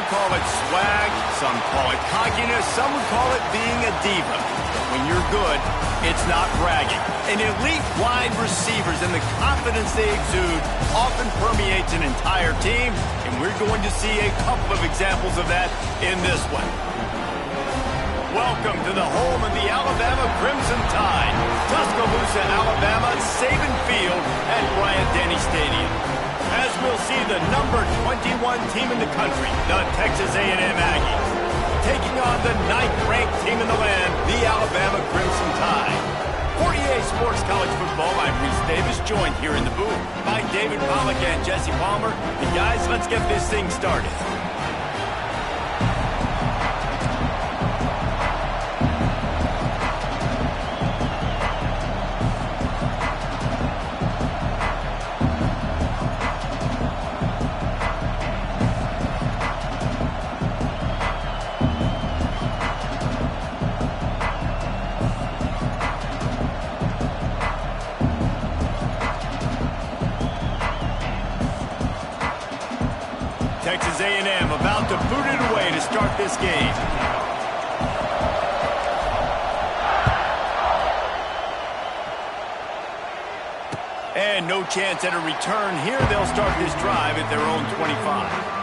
call it swag, some call it cockiness, some would call it being a diva. When you're good, it's not bragging. And elite wide receivers and the confidence they exude often permeates an entire team, and we're going to see a couple of examples of that in this one. Welcome to the home of the Alabama Crimson Tide, Tuscaloosa, Alabama, Saban Field at Bryant-Denny Stadium. As we'll see the number 21 team in the country, the Texas A&M Aggies, taking on the 9th-ranked team in the land, the Alabama Crimson Tide. 48 Sports College Football, I'm Reese Davis, joined here in the booth by David Pollack and Jesse Palmer. And guys, let's get this thing started. Texas A&M about to boot it away to start this game. And no chance at a return here. They'll start this drive at their own 25.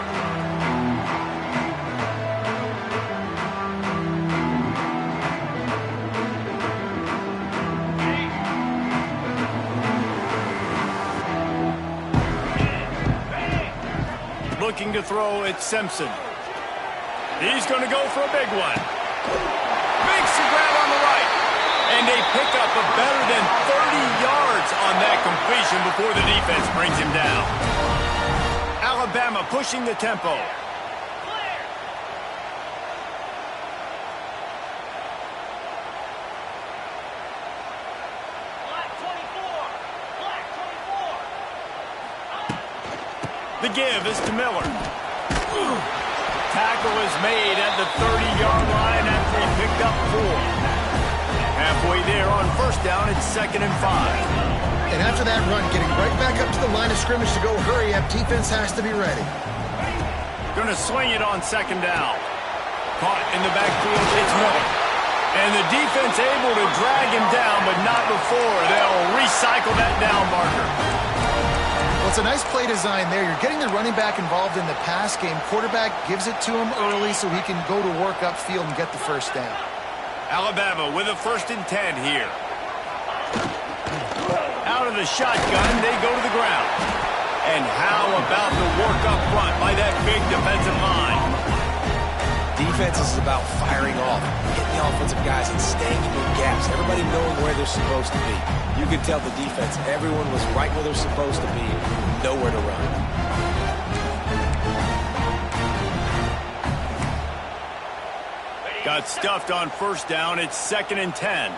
Looking to throw at Simpson. He's going to go for a big one. Makes the grab on the right. And they pick up a better than 30 yards on that completion before the defense brings him down. Alabama pushing the tempo. The give is to Miller. Tackle is made at the 30-yard line after he picked up 4. Halfway there on first down, it's 2nd and 5. And after that run, getting right back up to the line of scrimmage to go hurry up, defense has to be ready. Going to swing it on 2nd down. Caught in the backfield, it's Miller. And the defense able to drag him down, but not before they'll recycle that down marker. Well, it's a nice play design there. You're getting the running back involved in the pass game. Quarterback gives it to him early so he can go to work upfield and get the first down. Alabama with a 1st and 10 here. Out of the shotgun, they go to the ground. And how about the work up front by that big defensive line? Defense is about firing off, getting the offensive guys and staying in your gaps, everybody knowing where they're supposed to be. You can tell the defense, everyone was right where they're supposed to be, nowhere to run. Got stuffed on first down, it's 2nd and 10.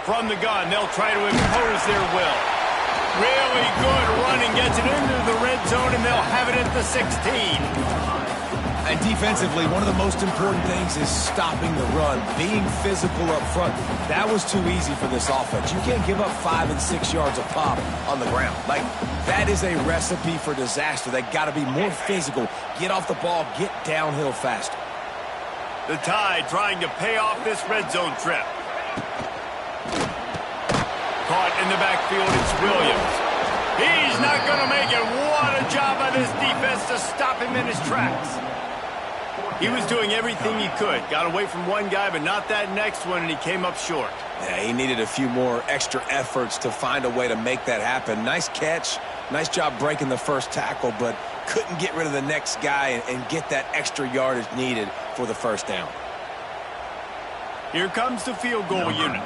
From the gun, they'll try to impose their will. Really good running, gets it into the red zone, and they'll have it at the 16. And defensively, one of the most important things is stopping the run, being physical up front. That was too easy for this offense. You can't give up 5 and 6 yards of pop on the ground. Like, that is a recipe for disaster. They got to be more physical, get off the ball, get downhill faster. The Tide trying to pay off this red zone trip. Caught in the backfield, it's Williams. He's not going to make it. What a job by this defense to stop him in his tracks. He was doing everything he could. Got away from one guy, but not that next one, and he came up short. Yeah, he needed a few more extra efforts to find a way to make that happen. Nice catch. Nice job breaking the first tackle, but couldn't get rid of the next guy and get that extra yardage needed for the first down. Here comes the field goal unit.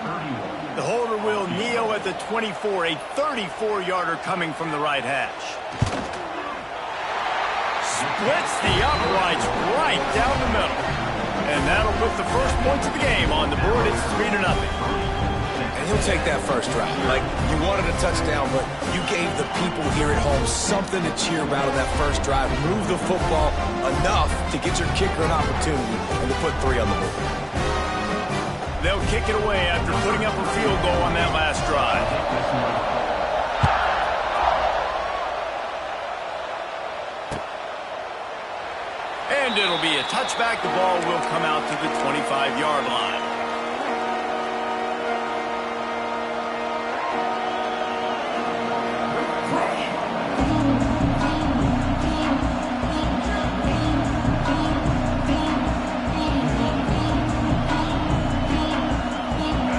The holder will kneel at the 24, a 34-yarder coming from the right hash. Splits the uprights right down the middle. And that'll put the first points of the game on the board. It's 3-0. And he'll take that first drive. Like, you wanted a touchdown, but you gave the people here at home something to cheer about in that first drive. Move the football enough to get your kicker an opportunity and to put 3 on the board. They'll kick it away after putting up a field goal on that last drive. And it'll be a touchback. The ball will come out to the 25-yard line.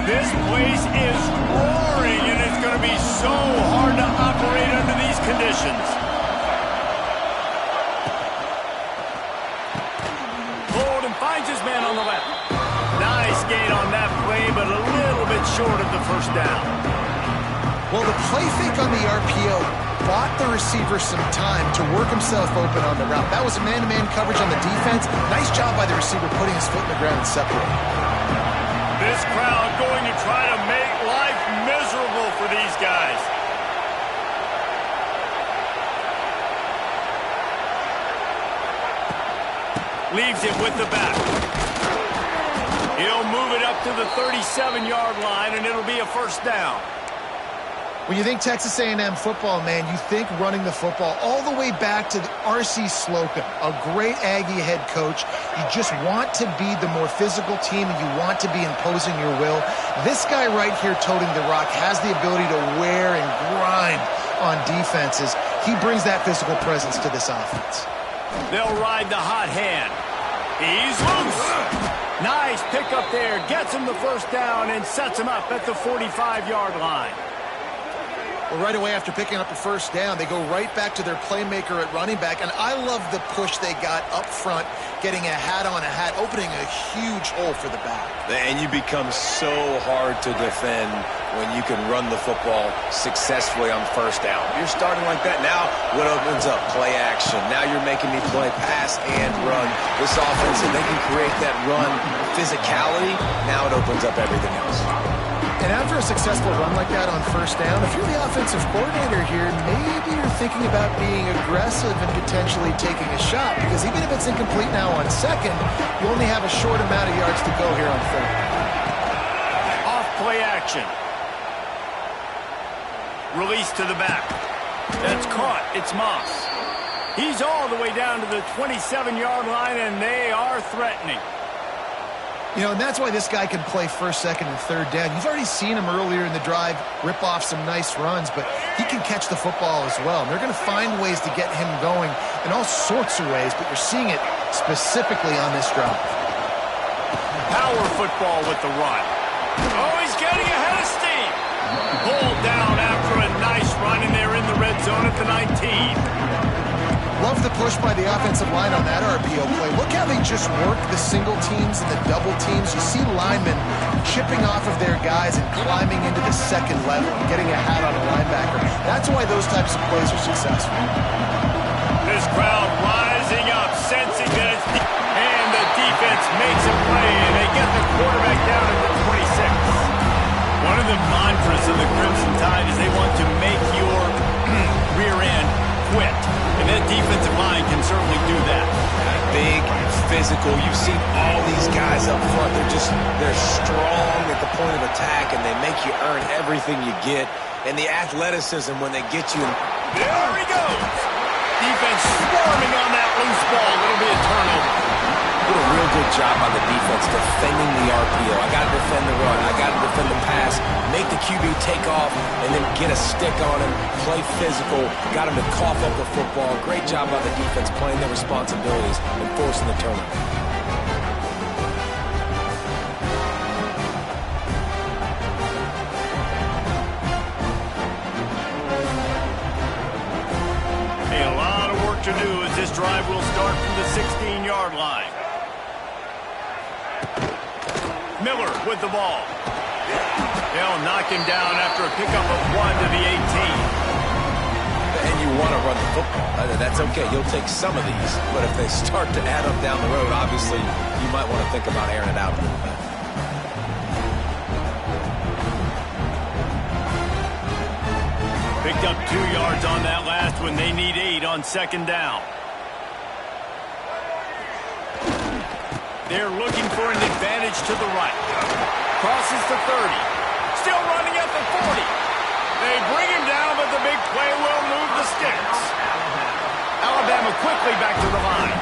This place is roaring, and it's going to be so hard to operate under these conditions. Holden finds his man on the left. Nice gain on that play, but a little bit short of the first down. Well, the play fake on the RPO bought the receiver some time to work himself open on the route. That was a man-to-man coverage on the defense. Nice job by the receiver putting his foot in the ground and separating. This crowd going to try to make life miserable for these guys. Leaves it with the back. He'll move it up to the 37-yard line, and it'll be a first down. When you think Texas A&M football, man, you think running the football all the way back to R.C. Slocum, a great Aggie head coach. You just want to be the more physical team, and you want to be imposing your will. This guy right here toting the rock has the ability to wear and grind on defenses. He brings that physical presence to this offense. They'll ride the hot hand. He's loose. Nice pick up there. Gets him the first down and sets him up at the 45-yard line. Well, right away after picking up a first down, they go right back to their playmaker at running back. And I love the push they got up front, getting a hat on a hat, opening a huge hole for the back. And you become so hard to defend when you can run the football successfully on first down. You're starting like that. Now what opens up? Play action. Now you're making me play pass and run. This offense, if they can create that run physicality, now it opens up everything else. And after a successful run like that on first down, if you're the offensive coordinator here, maybe you're thinking about being aggressive and potentially taking a shot, because even if it's incomplete now on second, you only have a short amount of yards to go here on third. Off play action. Release to the back. That's caught. It's Moss. He's all the way down to the 27-yard line, and they are threatening. You know, and that's why this guy can play first, second, and third down. You've already seen him earlier in the drive rip off some nice runs, but he can catch the football as well. And they're going to find ways to get him going in all sorts of ways, but you're seeing it specifically on this drive. Power football with the run. Oh, he's getting ahead of steam. Pulled down after a nice run, and they're in the red zone at the 19. Love the push by the offensive line on that RPO play. Look how they just work the single teams and the double teams. You see linemen chipping off of their guys and climbing into the second level and getting a hat on a linebacker. That's why those types of plays are successful. This crowd rising up, sensing that it's and the defense makes a play, and they get the quarterback down at the 26. One of the mantras of the Crimson Tide is they want to make your rear end quit. And that defensive line can certainly do that. Big, physical. You've seen all these guys up front. They're strong at the point of attack, and they make you earn everything you get. And the athleticism when they get you. There he goes. Defense swarming on that loose ball. It'll be a turnover. Did a real good job by the defense defending the RPO. I got to defend the run. I got to defend the pass. Make the QB take off and then get a stick on him. Play physical. Got him to cough up the football. Great job by the defense playing their responsibilities and forcing the turnover. A lot of work to do as this drive will start from the 16-yard line. Miller with the ball. They'll knock him down after a pickup of 1 to the 18. And you want to run the football. That's okay. You'll take some of these. But if they start to add up down the road, obviously, you might want to think about airing it out a little bit. Picked up 2 yards on that last one. They need 8 on second down. They're looking for an advantage to the right. Crosses the 30. Still running at the 40. They bring him down, but the big play will move the sticks. Alabama quickly back to the line.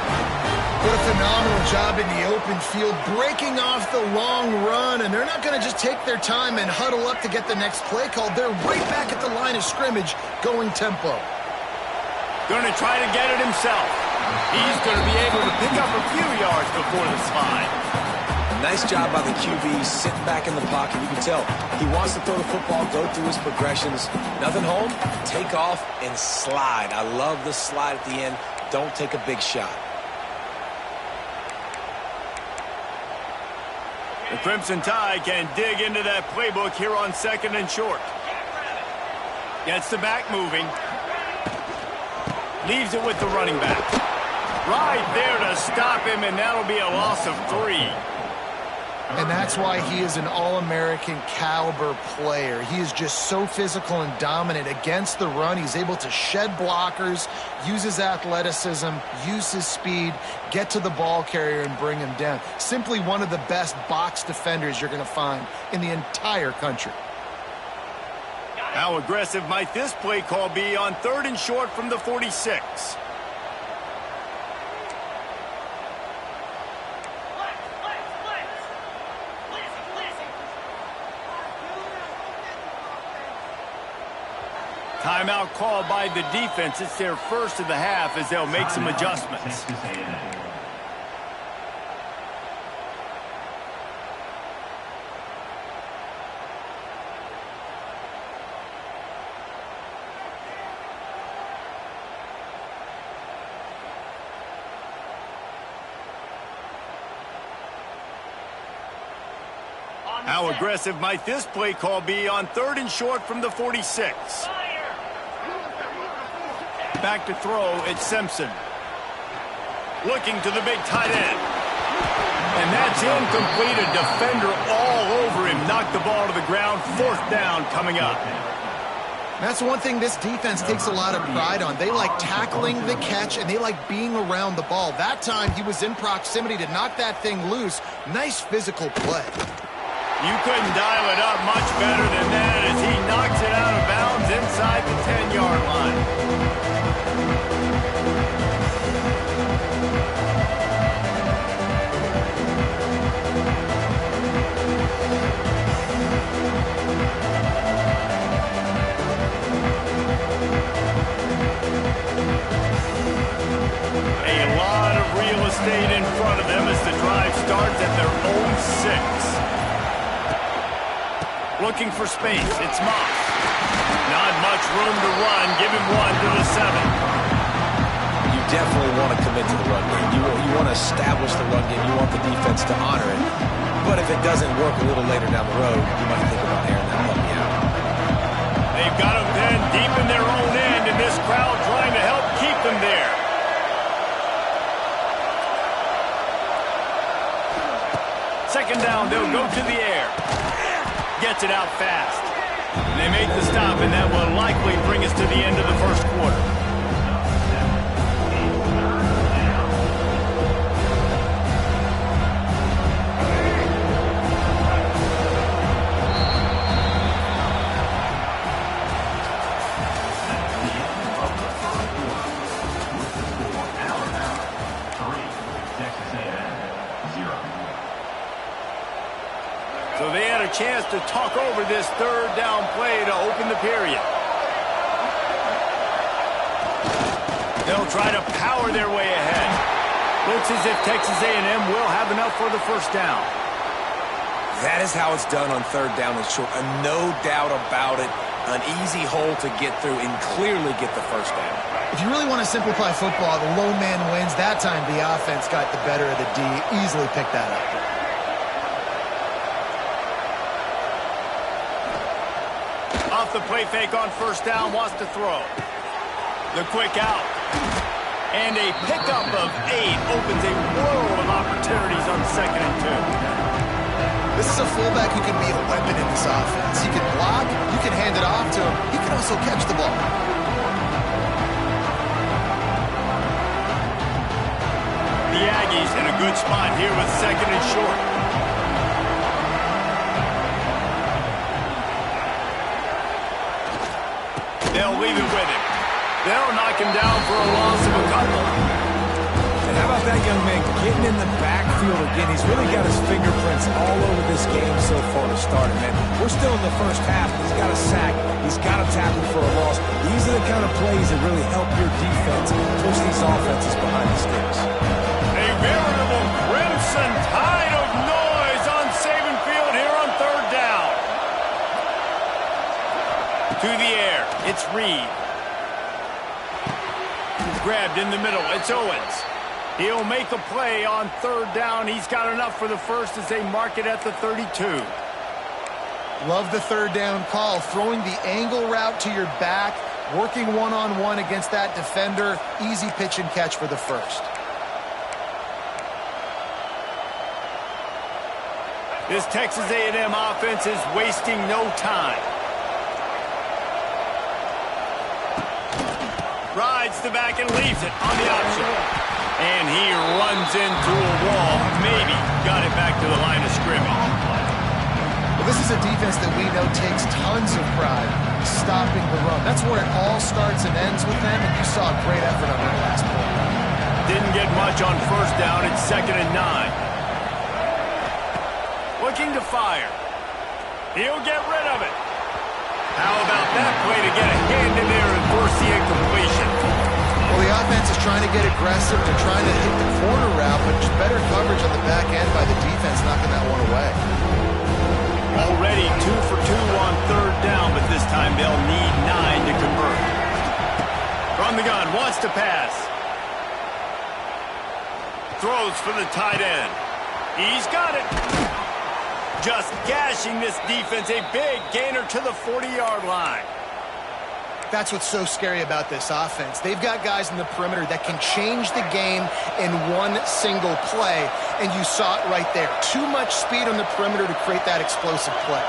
What a phenomenal job in the open field, breaking off the long run, and they're not going to just take their time and huddle up to get the next play called. They're right back at the line of scrimmage, going tempo. Going to try to get it himself. He's going to be able to pick up a few yards before the slide. Nice job by the QB, sitting back in the pocket. You can tell he wants to throw the football, go through his progressions. Nothing home, take off, and slide. I love the slide at the end. Don't take a big shot. The Crimson Tide can dig into that playbook here on 2nd and short. Gets the back moving. Leaves it with the running back. Right there to stop him, and that'll be a loss of 3. And that's why he is an All-American caliber player. He is just so physical and dominant against the run. He's able to shed blockers, use his athleticism, use his speed, get to the ball carrier and bring him down. Simply one of the best box defenders you're going to find in the entire country. How aggressive might this play call be on 3rd and short from the 46? Timeout called by the defense. It's their first of the half as they'll make some adjustments. How aggressive might this play call be on 3rd and short from the 46? Back to throw, it's Simpson. Looking to the big tight end. And that's incomplete. A defender all over him. Knocked the ball to the ground. 4th down coming up. That's one thing this defense takes a lot of pride on. They like tackling the catch, and they like being around the ball. That time, he was in proximity to knock that thing loose. Nice physical play. You couldn't dial it up much better than that as he knocks it out of bounds inside the 10-yard line. A lot of real estate in front of them as the drive starts at their own 6. Looking for space, it's Moss. Not much room to run, give him 1 to the 7. You definitely want to commit to the run game. You want to establish the run game. You want the defense to honor it. But if it doesn't work a little later down the road, you might think about airing that puppy out. They've got him then deep in their own end, and this crowd trying to help keep them there. Second down, they'll go to the air. Gets it out fast. They make the stop, and that will likely bring us to the end of the first quarter. So they had a chance to talk over this 3rd down play to open the period. They'll try to power their way ahead. Looks as if Texas A&M will have enough for the 1st down. That is how it's done on 3rd down and short. No doubt about it. An easy hole to get through and clearly get the 1st down. If you really want to simplify football, the low man wins. That time the offense got the better of the D. Easily picked that up. Off the play fake on 1st down, wants to throw. The quick out. And a pickup of 8 opens a world of opportunities on 2nd and 2. This is a fullback who can be a weapon in this offense. He can block, you can hand it off to him, he can also catch the ball. The Aggies in a good spot here with 2nd and short. They'll leave it with him. They'll knock him down for a loss of a couple. And how about that young man getting in the backfield again? He's really got his fingerprints all over this game so far to start it, man. We're still in the first half. He's got a sack. He's got a tackle for a loss. These are the kind of plays that really help your defense push these offenses behind the sticks. A veritable crimson tide of noise on Saban Field here on third down. To the air, it's Reed. Grabbed in the middle, it's Owens. He'll make a play on third down. He's got enough for the first as they mark it at the 32. Love the third down call. Throwing the angle route to your back, working one-on-one against that defender. Easy pitch and catch for the first. This Texas A&M offense is wasting no time. Rides the back and leaves it on the option. And he runs into a wall. Maybe got it back to the line of scrimmage. Well, this is a defense that we know takes tons of pride stopping the run. That's where it all starts and ends with them, and you saw a great effort on that last play. Didn't get much on first down. It's 2nd and 9. Looking to fire. He'll get rid of it. How about that play to get a hand in there and force the incompletion? Well, the offense is trying to get aggressive. They're trying to hit the corner route, but just better coverage on the back end by the defense, knocking that one away. Already 2 for 2 on third down, but this time they'll need 9 to convert. From the gun, wants to pass. Throws for the tight end. He's got it. Just gashing this defense, a big gainer to the 40-yard line. That's what's so scary about this offense. They've got guys in the perimeter that can change the game in one single play, and you saw it right there. Too much speed on the perimeter to create that explosive play.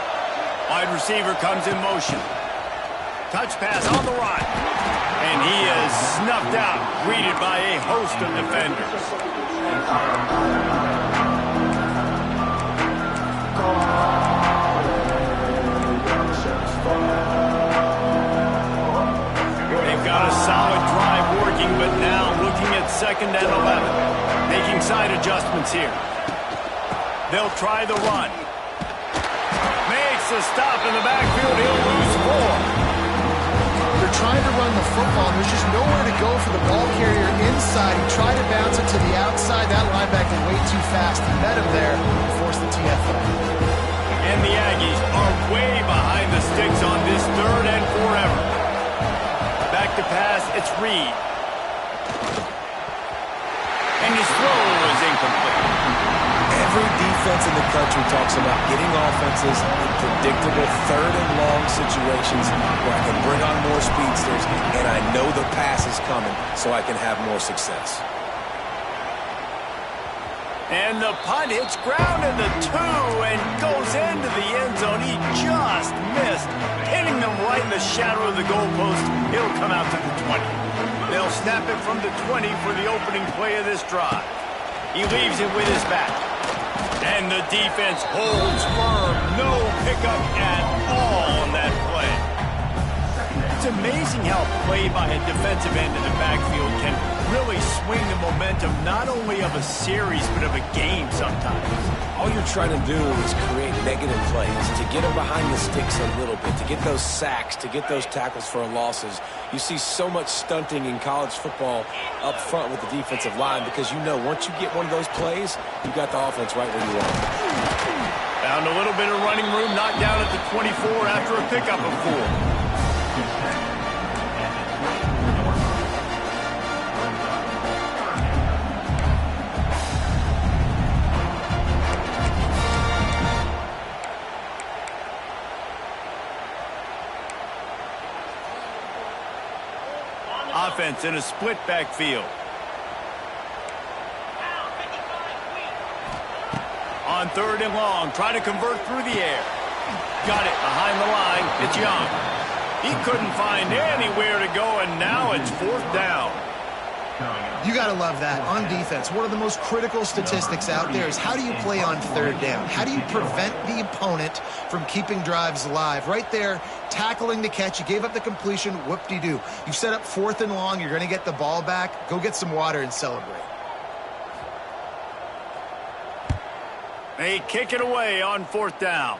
Wide receiver comes in motion. Touch pass on the run. And he is snuffed out, greeted by a host of defenders. They've got a solid drive working, but now looking at 2nd and 11. Making side adjustments here. They'll try the run. Makes a stop in the backfield. He'll lose 4. They're trying to run the football. There's just nowhere to go for the ball carrier inside. He tried to bounce it to the outside. That linebacker way too fast. He met him there and forced the TFL. And the Aggies are way behind the sticks on this 3rd and forever. Back to pass, it's Reed. And his throw is incomplete. Every defense in the country talks about getting offenses in predictable 3rd and long situations where I can bring on more speedsters and I know the pass is coming so I can have more success. And the punt hits ground in the 2 and goes into the end zone. He just missed, hitting them right in the shadow of the goalpost. It'll come out to the 20. They'll snap it from the 20 for the opening play of this drive. He leaves it with his back. And the defense holds firm. No pickup at all on that play. It's amazing how play by a defensive end in the backfield can really swing the momentum not only of a series but of a game sometimes. All you're trying to do is create negative plays, to get them behind the sticks a little bit, to get those sacks, to get those tackles for losses. You see so much stunting in college football up front with the defensive line because you know once you get one of those plays, you got the offense right where you want it. Found a little bit of running room, knocked down at the 24 after a pickup of 4. Offense in a split backfield. On 3rd and long, trying to convert through the air. Got it behind the line. It's Young. He couldn't find anywhere to go, and now it's 4th down. You got to love that. On defense, one of the most critical statistics out there is how do you play on 3rd down? How do you prevent the opponent from keeping drives alive? Right there, tackling the catch. You gave up the completion. Whoop-de-doo. You set up 4th and long. You're going to get the ball back. Go get some water and celebrate. They kick it away on 4th down.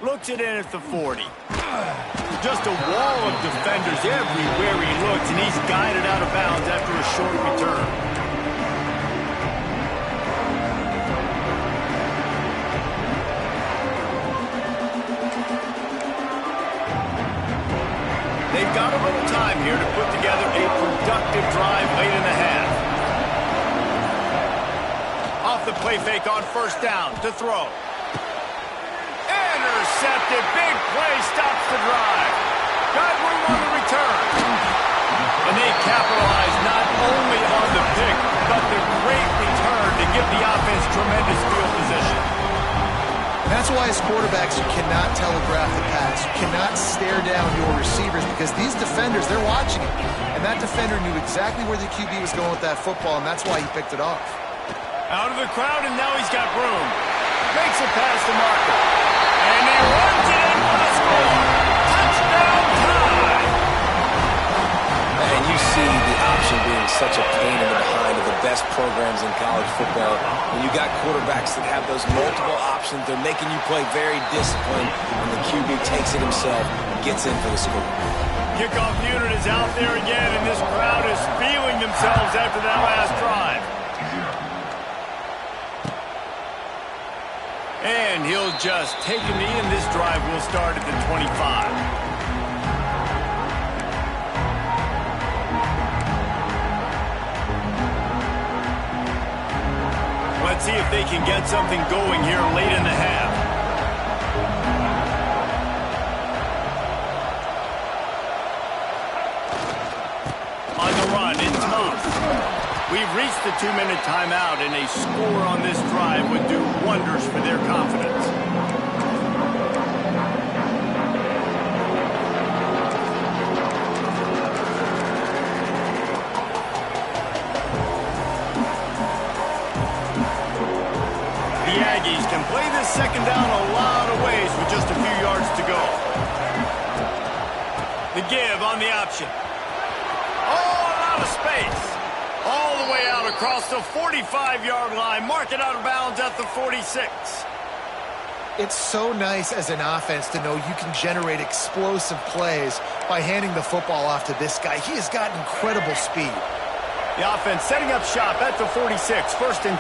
Looks it in at the 40. Just a wall of defenders everywhere he looks, and he's guided out of bounds after a short return. They've got a little time here to put together a productive drive late in the half. Off the play fake on 1st down to throw. Intercepted. Big play stops the drive. Got room on the return. And they capitalize not only on the pick, but the great return to give the offense tremendous field position. And that's why as quarterbacks, you cannot telegraph the pass. You cannot stare down your receivers because these defenders, they're watching it. And that defender knew exactly where the QB was going with that football, and that's why he picked it off. Out of the crowd, and now he's got room. Makes it past the marker. And he runs it in for the score. Touchdown time! And you see the option being such a pain in the behind of the best programs in college football. When you got quarterbacks that have those multiple options, they're making you play very disciplined, and the QB takes it himself and gets in for the score. Kickoff unit is out there again, and this crowd is feeling themselves after that last drive. And he'll just take a knee, and this drive will start at the 25. Let's see if they can get something going here late in the half. On the run, it's Moss. We've reached the 2-minute timeout, and a score on this drive would do wonders for their confidence. The Aggies can play this 2nd down a lot of ways with just a few yards to go. The give on the option. Oh, a lot of space. All the way out across the 45-yard line. Mark it out of bounds at the 46. It's so nice as an offense to know you can generate explosive plays by handing the football off to this guy. He has got incredible speed. The offense setting up shop at the 46, 1st and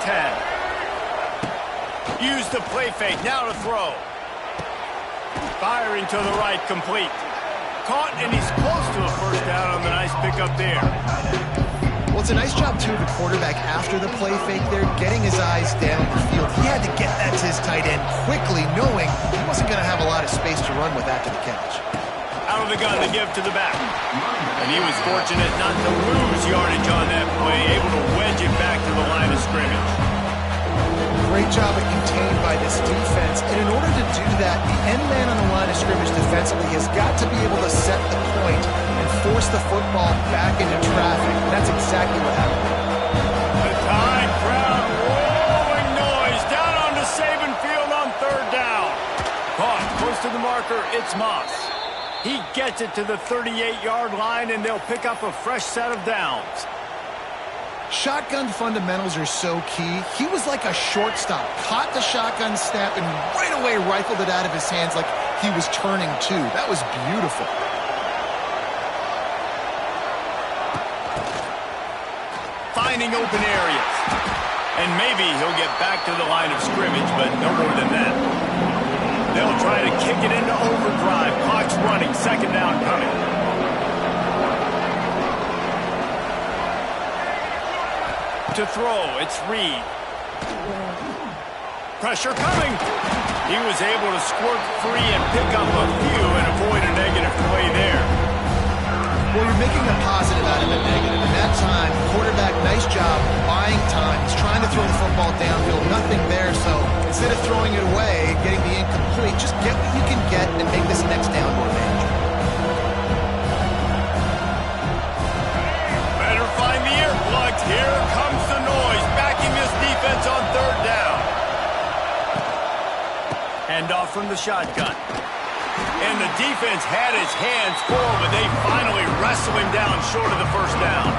10. Use the play fake, now to throw. Firing to the right, complete. Caught, and he's close to a 1st down on the nice pickup there. Well, it's a nice job, too, of the quarterback after the play fake there, getting his eyes down the field. He had to get that to his tight end quickly, knowing he wasn't going to have a lot of space to run with after the catch. Out of the gun to give to the back. And he was fortunate not to lose yardage on that play, able to wedge it back to the line of scrimmage. Great job of contained by this defense. And in order to do that, the end man on the line of scrimmage defensively has got to be able to set the point and force the football back into traffic. And that's exactly what happened. The Tide crowd rolling noise down onto Saban Field on 3rd down. Caught close to the marker, it's Moss. He gets it to the 38-yard line, and they'll pick up a fresh set of downs. Shotgun fundamentals are so key. He was like a shortstop, caught the shotgun snap, and right away rifled it out of his hands like he was turning too. That was beautiful. Finding open areas. And maybe he'll get back to the line of scrimmage, but no more than that. They'll try to kick it into overdrive. Clock's running, 2nd down coming. To throw, it's Reed. Pressure coming. He was able to squirt free and pick up a few and avoid a negative play there. Well, you're making a positive out of a negative. And that time, quarterback, nice job buying time. He's trying to throw the football downfield. Nothing there, so instead of throwing it away, getting the incomplete, just get what you can get and make this next down more manageable. Better find the earplugs. Here comes the noise, backing this defense on 3rd down. Hand off from the shotgun. And the defense had his hands full, but they finally wrestle him down short of the 1st down.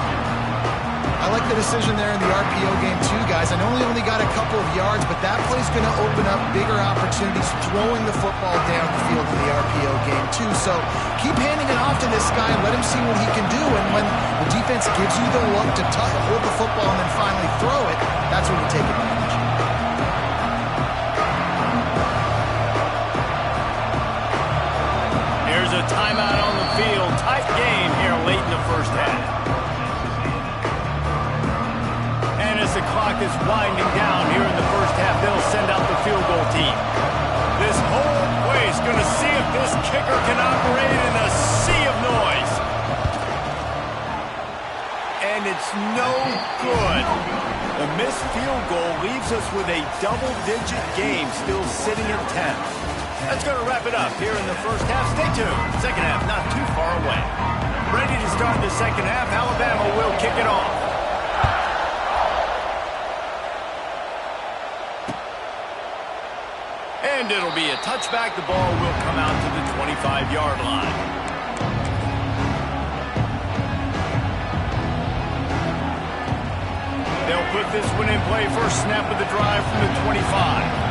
I like the decision there in the RPO game too, guys. I know he only got a couple of yards, but that play's going to open up bigger opportunities throwing the football down the field in the RPO game too. So keep handing it off to this guy and let him see what he can do. And when the defense gives you the look to hold the football and then finally throw it, that's when you take advantage. Here's a timeout on the field. Tight game here late in the first half. And as the clock is winding down here in the first half, they'll send out the field goal team. This whole place going to see if this kicker can operate in a sea of noise. And it's no good. The missed field goal leaves us with a double-digit game still sitting at 10. That's going to wrap it up here in the first half. Stay tuned. Second half not too far away. Ready to start the second half. Alabama will kick it off. And it'll be a touchback. The ball will come out to the 25-yard line. They'll put this one in play. First snap of the drive from the 25.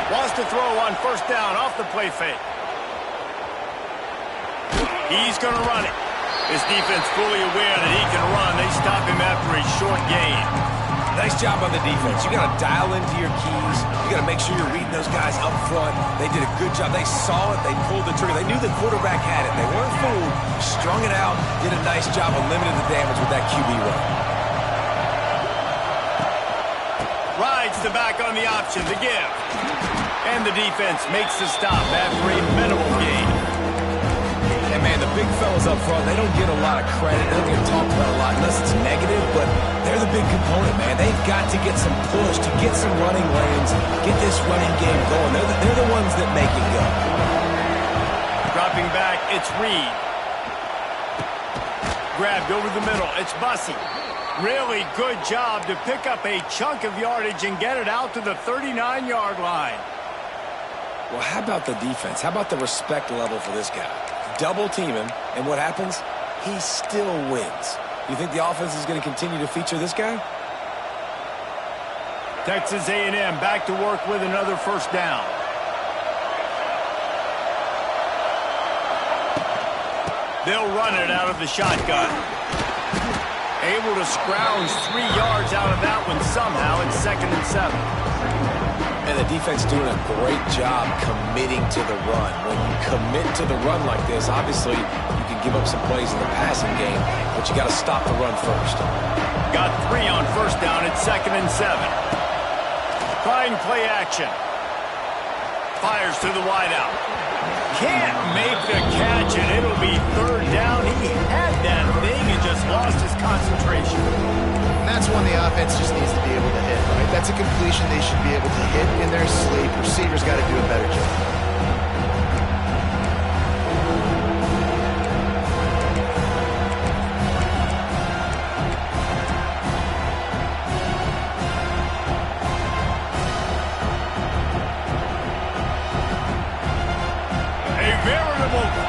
Wants to throw on first down off the play fake. He's going to run it. His defense fully aware that he can run. They stop him after a short gain. Nice job on the defense. You got to dial into your keys. You got to make sure you're reading those guys up front. They did a good job. They saw it. They pulled the trigger. They knew the quarterback had it. They weren't fooled. Strung it out. Did a nice job of limiting the damage with that QB run. Rides the back on the option to give. And the defense makes the stop after a minimal gain. And, man, the big fellas up front, they don't get a lot of credit. They don't get talked about a lot unless it's negative, but they're the big component, man. They've got to get some push, to get some running lanes, get this running game going. They're the ones that make it go. Dropping back, it's Reed. Grabbed over the middle, it's Bussey. Really good job to pick up a chunk of yardage and get it out to the 39-yard line. Well, how about the defense? How about the respect level for this guy? Double team him, and what happens? He still wins. You think the offense is going to continue to feature this guy? Texas A&M back to work with another first down. They'll run it out of the shotgun. Able to scrounge 3 yards out of that one somehow. It's 2nd and 7. And the defense doing a great job committing to the run. When you commit to the run like this, obviously you can give up some plays in the passing game, but you got to stop the run first. Got 3 on first down. It's 2nd and 7. Trying play action. Fires to the wideout. Can't make the catch, and it'll be 3rd down. He had that thing and just lost his concentration. And that's one the offense just needs to be able to hit, right? That's a completion they should be able to hit in their sleep. Receivers got to do a better job.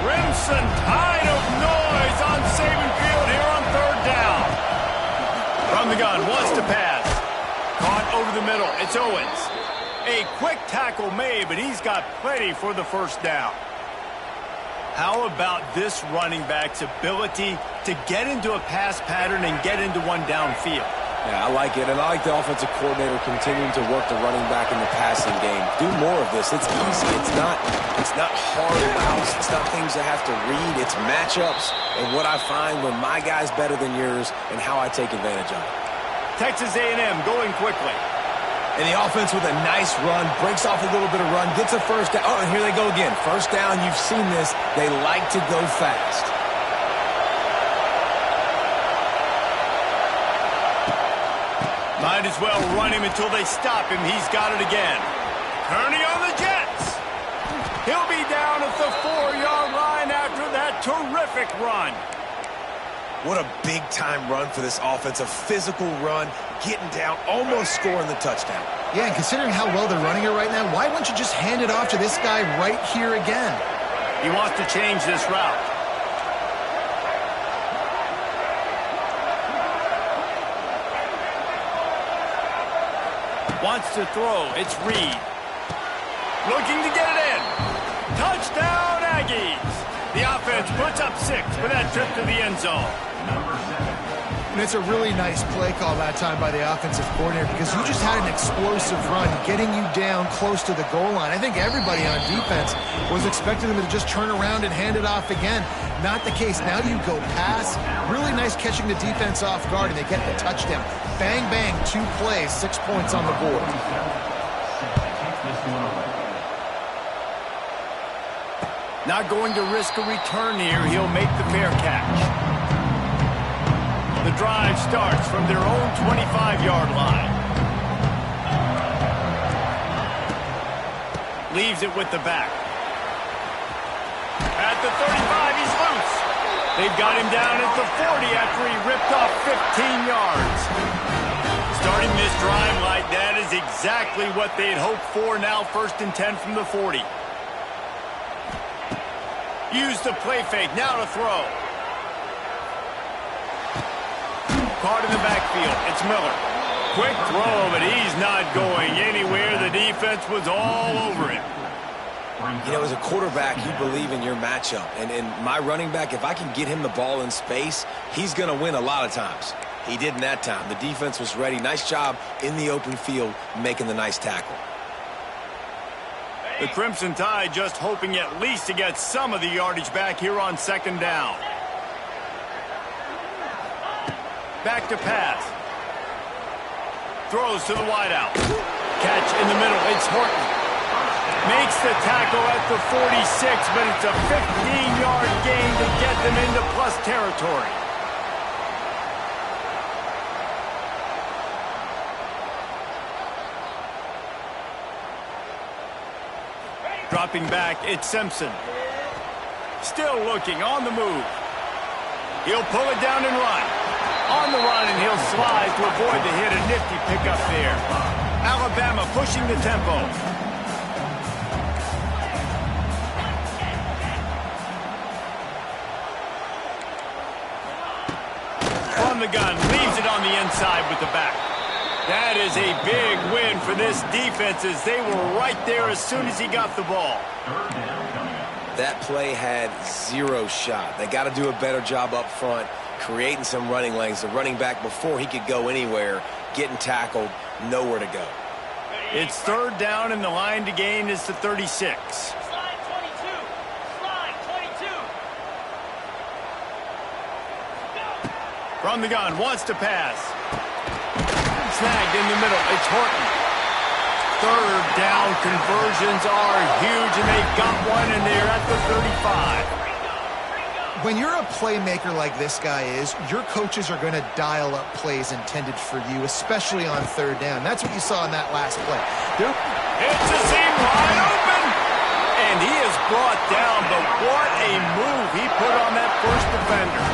Crimson tide of noise on Saban Field here on 3rd down. From the gun, wants to pass. Caught over the middle. It's Owens. A quick tackle made, but he's got plenty for the first down. How about this running back's ability to get into a pass pattern and get into one downfield? Yeah, I like it, and I like the offensive coordinator continuing to work the running back in the passing game. Do more of this. It's easy. It's not hard routes. It's not things I have to read. It's matchups and what I find when my guy's better than yours and how I take advantage of it. Texas A&M going quickly. And the offense with a nice run, breaks off a little bit of run, gets a first down. Oh, and here they go again. First down, you've seen this. They like to go fast. Might as well run him until they stop him. He's got it again. Kearney on the Jets. He'll be down at the 4-yard line after that terrific run. What a big-time run for this offense. A physical run, getting down, almost scoring the touchdown. Yeah, and considering how well they're running it right now, why wouldn't you just hand it off to this guy right here again? He wants to change this route. Wants to throw. It's Reed. Looking to get it in. Touchdown, Aggies. The offense puts up 6 for that trip to the end zone. And it's a really nice play call that time by the offensive coordinator because you just had an explosive run getting you down close to the goal line. I think everybody on defense was expecting them to just turn around and hand it off again. Not the case. Now you go pass. Really nice catching the defense off guard, and they get the touchdown. Bang, bang, 2 plays, 6 points on the board. Not going to risk a return here. He'll make the fair catch. The drive starts from their own 25-yard line. Leaves it with the back. At the 35, he's loose. They've got him down at the 40 after he ripped off 15 yards. Starting this drive like that is exactly what they'd hoped for. Now 1st and 10 from the 40. Use the play fake. Now to throw. Caught in the backfield. It's Miller. Quick throw, but he's not going anywhere. The defense was all over him. You know, as a quarterback, you believe in your matchup. And my running back, if I can get him the ball in space, he's going to win a lot of times. He did in that time. The defense was ready. Nice job in the open field making the nice tackle. The Crimson Tide just hoping at least to get some of the yardage back here on 2nd down. Back to pass. Throws to the wideout. Catch in the middle. It's Horton. Makes the tackle at the 46, but it's a 15-yard gain to get them into plus territory. Dropping back, it's Simpson. Still looking, on the move. He'll pull it down and run. On the run, and he'll slide to avoid the hit. A nifty pickup there. Alabama pushing the tempo. From the gun, leaves it on the inside with the back. That is a big win for this defense as they were right there as soon as he got the ball. That play had 0 shot. They got to do a better job up front, creating some running lanes. The running back, before he could go anywhere, getting tackled, nowhere to go. It's 3rd down, and the line to gain is the 36. Slide 22. Slide 22. From the gun, wants to pass. Snagged in the middle. It's Horton. 3rd down conversions are huge, and they've got one, and they're at the 35. When you're a playmaker like this guy is, your coaches are going to dial up plays intended for you, especially on 3rd down. That's what you saw in that last play. It's a seam wide open, and he is brought down, but what a move he put on that first defender.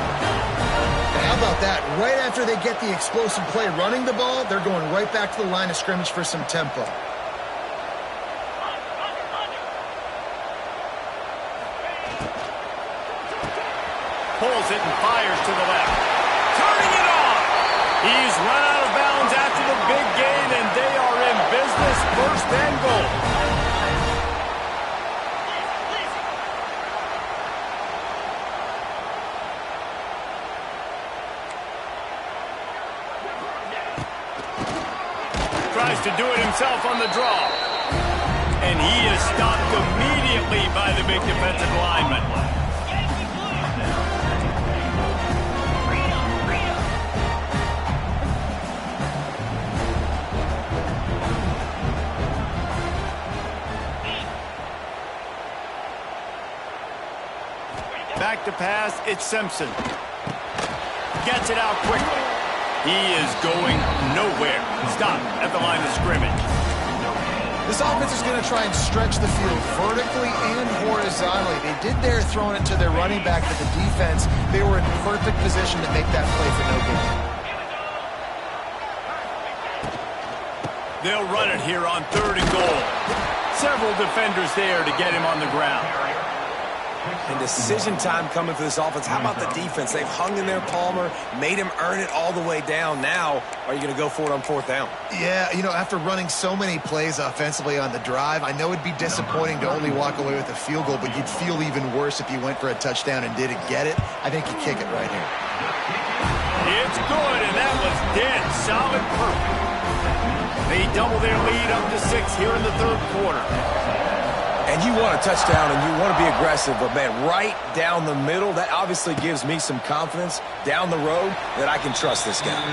How about that? Right after they get the explosive play running the ball, they're going right back to the line of scrimmage for some tempo. Pulls it and fires to the left. Turning it on. He's run out of bounds after the big gain, and they are in business. 1st and goal. Tries to do it himself on the draw. And he is stopped immediately by the big defensive lineman. Back to pass, it's Simpson. Gets it out quickly. He is going nowhere. Stop at the line of scrimmage. This offense is going to try and stretch the field vertically and horizontally. They did there throwing it to their running back, but the defense, they were in perfect position to make that play for no gain. They'll run it here on 3rd and goal. Several defenders there to get him on the ground. And decision time coming for this offense. How about the defense? They've hung in there, Palmer, made him earn it all the way down. Now, are you going to go for it on 4th down? Yeah, you know, after running so many plays offensively on the drive, I know it'd be disappointing to only walk away with a field goal, but you'd feel even worse if you went for a touchdown and didn't get it. I think you kick it right here. It's good, and that was dead solid perfect. They double their lead up to 6 here in the 3rd quarter. And you want a touchdown and you want to be aggressive, but, man, right down the middle, that obviously gives me some confidence down the road that I can trust this guy.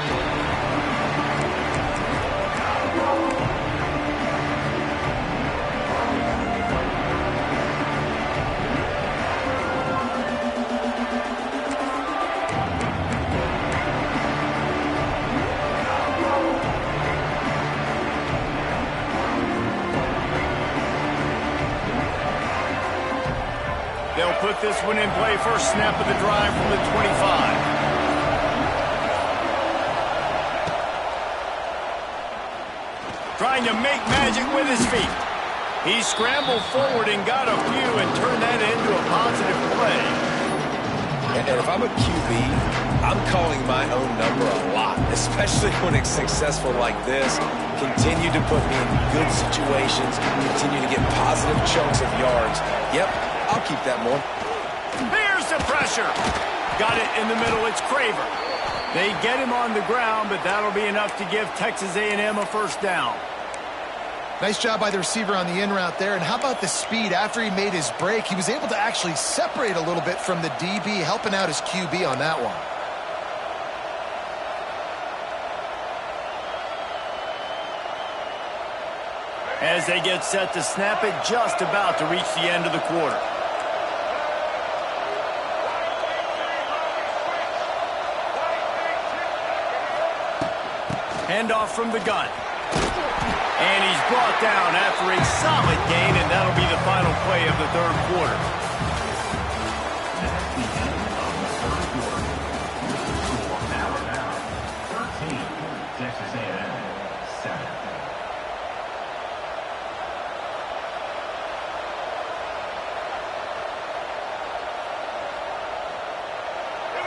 They'll put this one in play. First snap of the drive from the 25. Trying to make magic with his feet. He scrambled forward and got a few and turned that into a positive play. And if I'm a QB, I'm calling my own number a lot, especially when it's successful like this. Continue to put me in good situations, continue to get positive chunks of yards. Yep, I'll keep that more. Here's the pressure. Got it in the middle. It's Craver. They get him on the ground, but that'll be enough to give Texas A&M a first down. Nice job by the receiver on the in route there. And how about the speed? After he made his break, he was able to actually separate a little bit from the DB, helping out his QB on that one. As they get set to snap it, just about to reach the end of the quarter. Handoff from the gun. And he's brought down after a solid gain, and that'll be the final play of the 3rd quarter.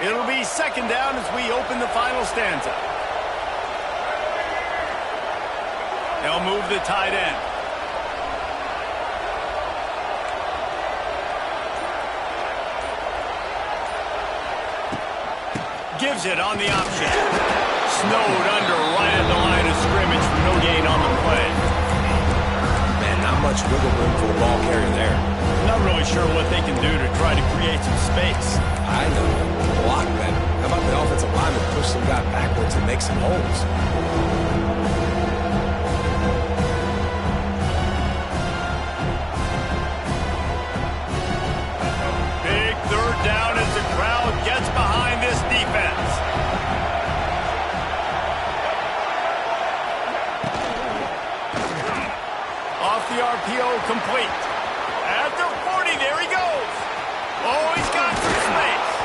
It'll be 2nd down as we open the final stanza. They'll move the tight end. Gives it on the option. Snowed under right at the line of scrimmage for no gain on the play. Man, not much wiggle room for the ball carrier there. Not really sure what they can do to try to create some space. I know. Block better. How about the offensive lineman push some guy backwards and make some holes? Big 3rd down as the crowd gets behind this defense. Off the RPO, complete. At the 40, there he goes. Oh, he's got some space.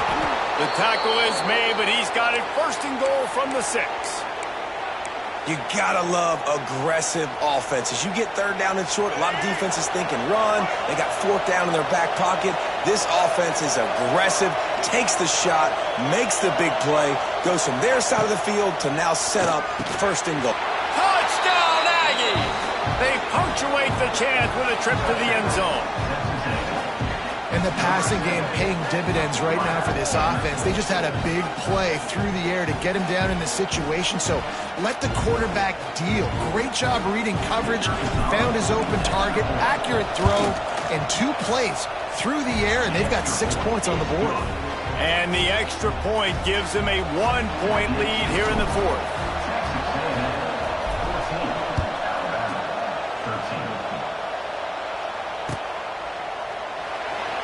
The tackle is made, but he's got it 1st and goal from the 6. You gotta love aggressive offenses. You get 3rd down and short, a lot of defenses thinking run. They got 4th down in their back pocket. This offense is aggressive, takes the shot, makes the big play, goes from their side of the field to now set up 1st and goal. Touchdown, Aggies! They punctuate the chance with a trip to the end zone. And the passing game paying dividends right now for this offense. They just had a big play through the air to get him down in the situation. So let the quarterback deal. Great job reading coverage, found his open target, accurate throw, and 2 plays through the air, and they've got 6 points on the board. And the extra point gives them a 1-point lead here in the 4th.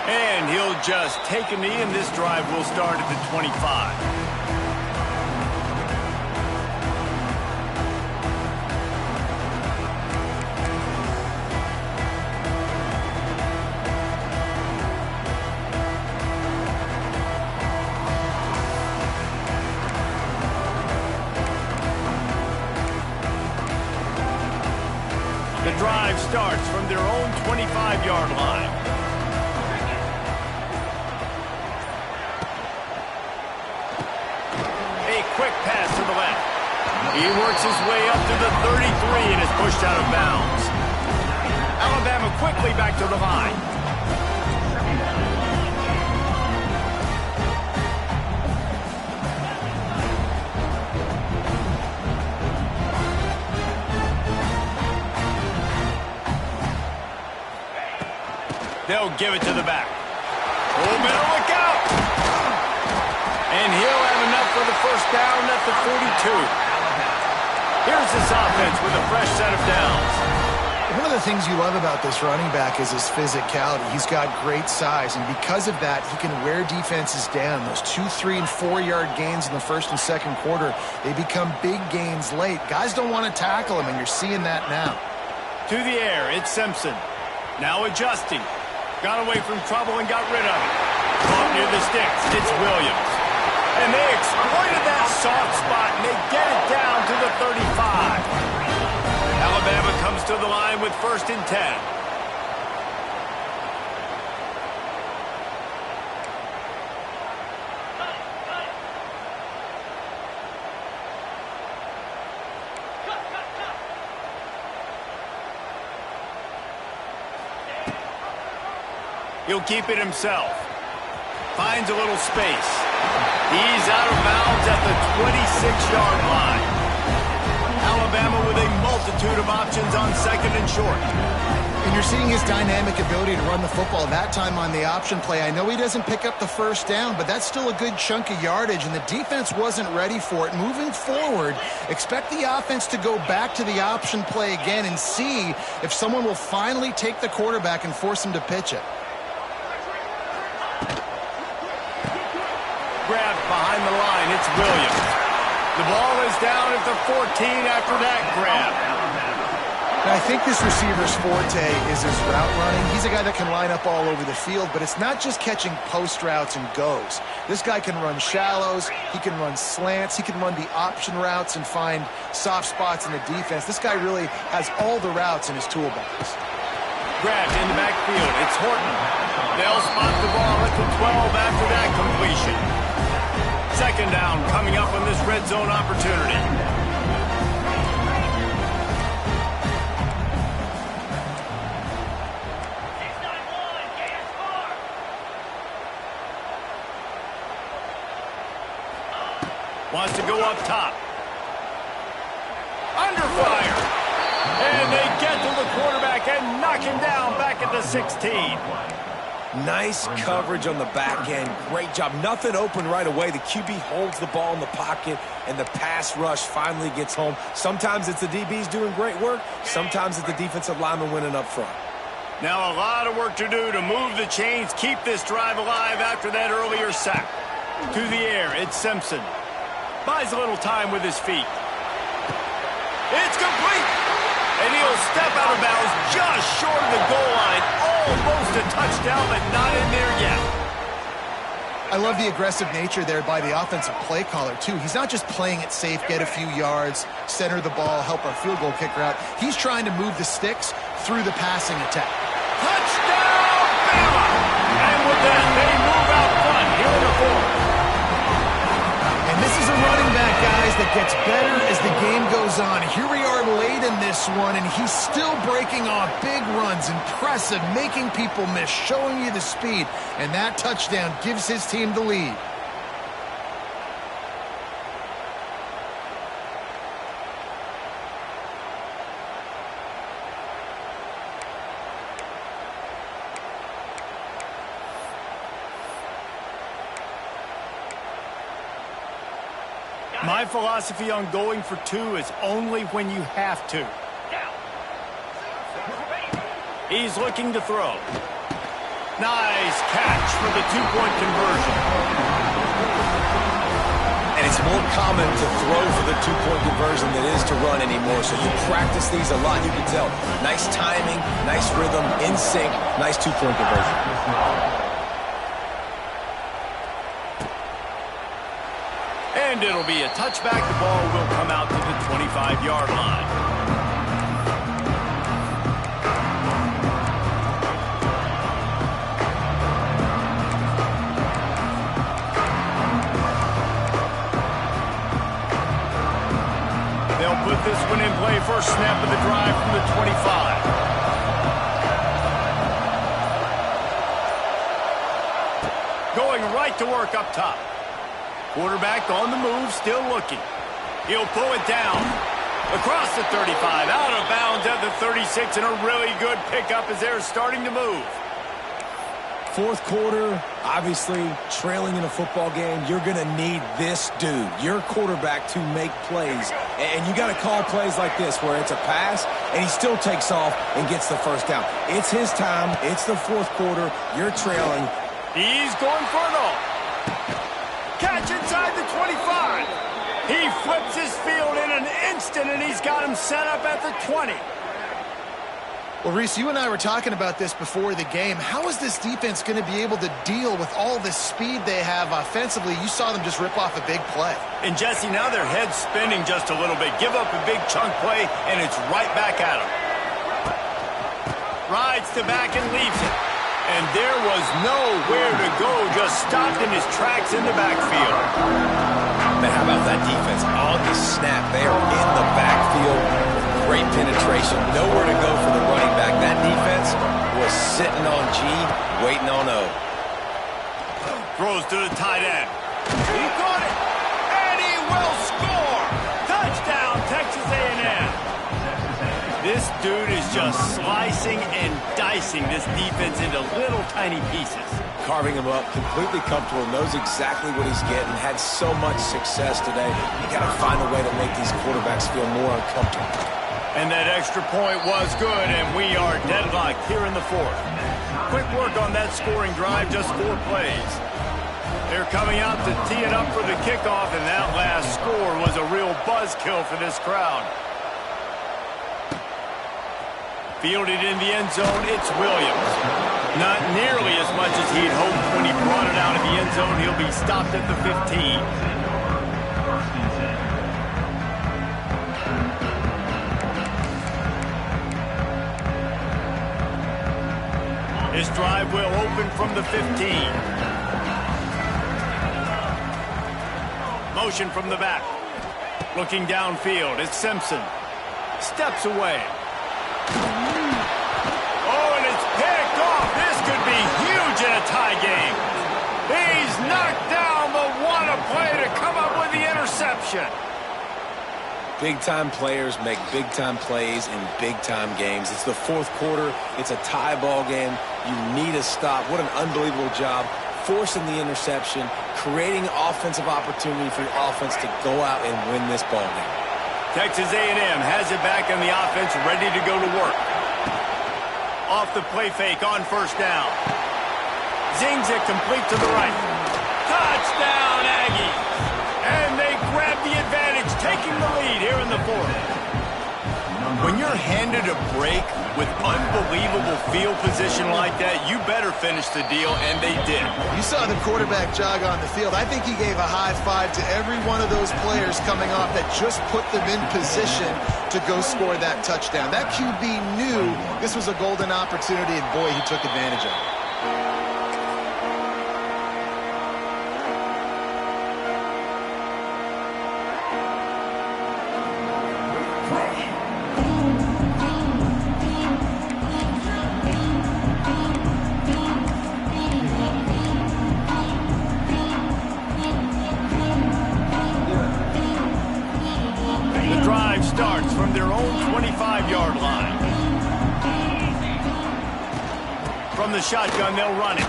And he'll just take a knee, and this drive will start at the 25. The drive starts from their own 25-yard line. works his way up to the 33 and is pushed out of bounds. Alabama quickly back to the line. They'll give it to the back. Oh, better look out! And he'll have enough for the first down at the 42. Here's this offense with a fresh set of downs. One of the things you love about this running back is his physicality. He's got great size, and because of that, he can wear defenses down. Those 2, 3, and 4-yard gains in the first and second quarter, they become big gains late. Guys don't want to tackle him, and you're seeing that now. To the air, it's Simpson. Now adjusting. Got away from trouble and got rid of it. Caught near the sticks. It's Williams. And they exploited that soft spot, and they get it down to the 35. Alabama comes to the line with 1st and 10. He'll keep it himself. Finds a little space. He's out of bounds at the 26-yard line. Alabama with a multitude of options on 2nd and short. And you're seeing his dynamic ability to run the football, that time on the option play. I know he doesn't pick up the first down, but that's still a good chunk of yardage, and the defense wasn't ready for it. Moving forward, expect the offense to go back to the option play again and see if someone will finally take the quarterback and force him to pitch it. Grabbed behind the line, it's Williams. The ball is down at the 14 after that grab. And I think this receiver's forte is his route running. He's a guy that can line up all over the field, but it's not just catching post routes and goes. This guy can run shallows, he can run slants, he can run the option routes and find soft spots in the defense. This guy really has all the routes in his toolbox. Grabbed in the backfield, it's Horton. They'll spot the ball at the 12 after that completion. 2nd down coming up on this red zone opportunity. Wants to go up top. Under fire. And they get to the quarterback and knock him down back at the 16. Nice coverage on the back end. Great job. Nothing open right away. The QB holds the ball in the pocket, and the pass rush finally gets home. Sometimes it's the DBs doing great work. Sometimes it's the defensive lineman winning up front. Now a lot of work to do to move the chains, keep this drive alive after that earlier sack. To the air, it's Simpson. Buys a little time with his feet. It's complete! And he'll step out of bounds just short of the goal line. Almost a touchdown, but not in there yet. I love the aggressive nature there by the offensive play caller, too. He's not just playing it safe, get a few yards, center the ball, help our field goal kicker out. He's trying to move the sticks through the passing attack. Touchdown, Bama! And with that, they move out front here in the 4th. And this is a running back, guys, that gets better as the game goes on. Here we are late in this one, and he's still breaking off big runs. Impressive, making people miss, showing you the speed. And that touchdown gives his team the lead. My philosophy on going for 2 is only when you have to. He's looking to throw. Nice catch for the 2-point conversion. And it's more common to throw for the 2-point conversion than it is to run anymore. So you practice these a lot, you can tell. Nice timing, nice rhythm, in sync, nice 2-point conversion. And it'll be a touchback. The ball will come out to the 25-yard line. They'll put in play first snap of the drive from the 25. Going right to work up top. Quarterback on the move, still looking. He'll pull it down. Across the 35, out of bounds at the 36, and a really good pickup as they're starting to move. Fourth quarter, obviously, trailing in a football game, you're going to need this dude, your quarterback, to make plays. And you got to call plays like this where it's a pass, and he still takes off and gets the first down. It's his time. It's the fourth quarter. You're trailing. He's going for it all. Catch inside the 25. He flips his field in an instant, and he's got him set up at the 20. Well, Reese, you and I were talking about this before the game. How is this defense going to be able to deal with all the speed they have offensively? You saw them just rip off a big play. And, Jesse, now their head's spinning just a little bit. Give up a big chunk play, and it's right back at them. Rides to back and leaves it. And there was nowhere to go, just stopped in his tracks in the backfield. Man, how about that defense on the snap? They are in the backfield. Great penetration. Nowhere to go for the running back. That defense was sitting on G, waiting on O. Throws to the tight end. He got it. And he will score. Touchdown, Texas A&M. This dude is just slicing and dicing this defense into little tiny pieces. Carving him up, completely comfortable, knows exactly what he's getting, had so much success today. You got to find a way to make these quarterbacks feel more uncomfortable. And that extra point was good, and we are deadlocked here in the fourth. Quick work on that scoring drive, just 4 plays. They're coming out to tee it up for the kickoff, and that last score was a real buzzkill for this crowd. Fielded in the end zone, it's Williams. Not nearly as much as he'd hoped when he brought it out of the end zone. He'll be stopped at the 15. This drive will open from the 15. Motion from the back. Looking downfield, it's Simpson. Steps away. Oh, and it's picked off. This could be huge in a tie game. He's knocked down, but what a play to come up with the interception. Big-time players make big-time plays in big-time games. It's the fourth quarter. It's a tie ball game. You need a stop. What an unbelievable job forcing the interception, creating offensive opportunity for your offense to go out and win this ball game. Texas A&M has it back on the offense, ready to go to work. Off the play fake on first down. Zings it complete to the right. Touchdown, Aggies! And they grab the advantage, taking the lead here in the fourth. When you're handed a break with unbelievable field position like that, you better finish the deal, and they did. You saw the quarterback jog on the field. I think he gave a high five to every one of those players coming off that just put them in position to go score that touchdown. That QB knew this was a golden opportunity, and boy, he took advantage of it. Starts from their own 25-yard line. From the shotgun, they'll run it.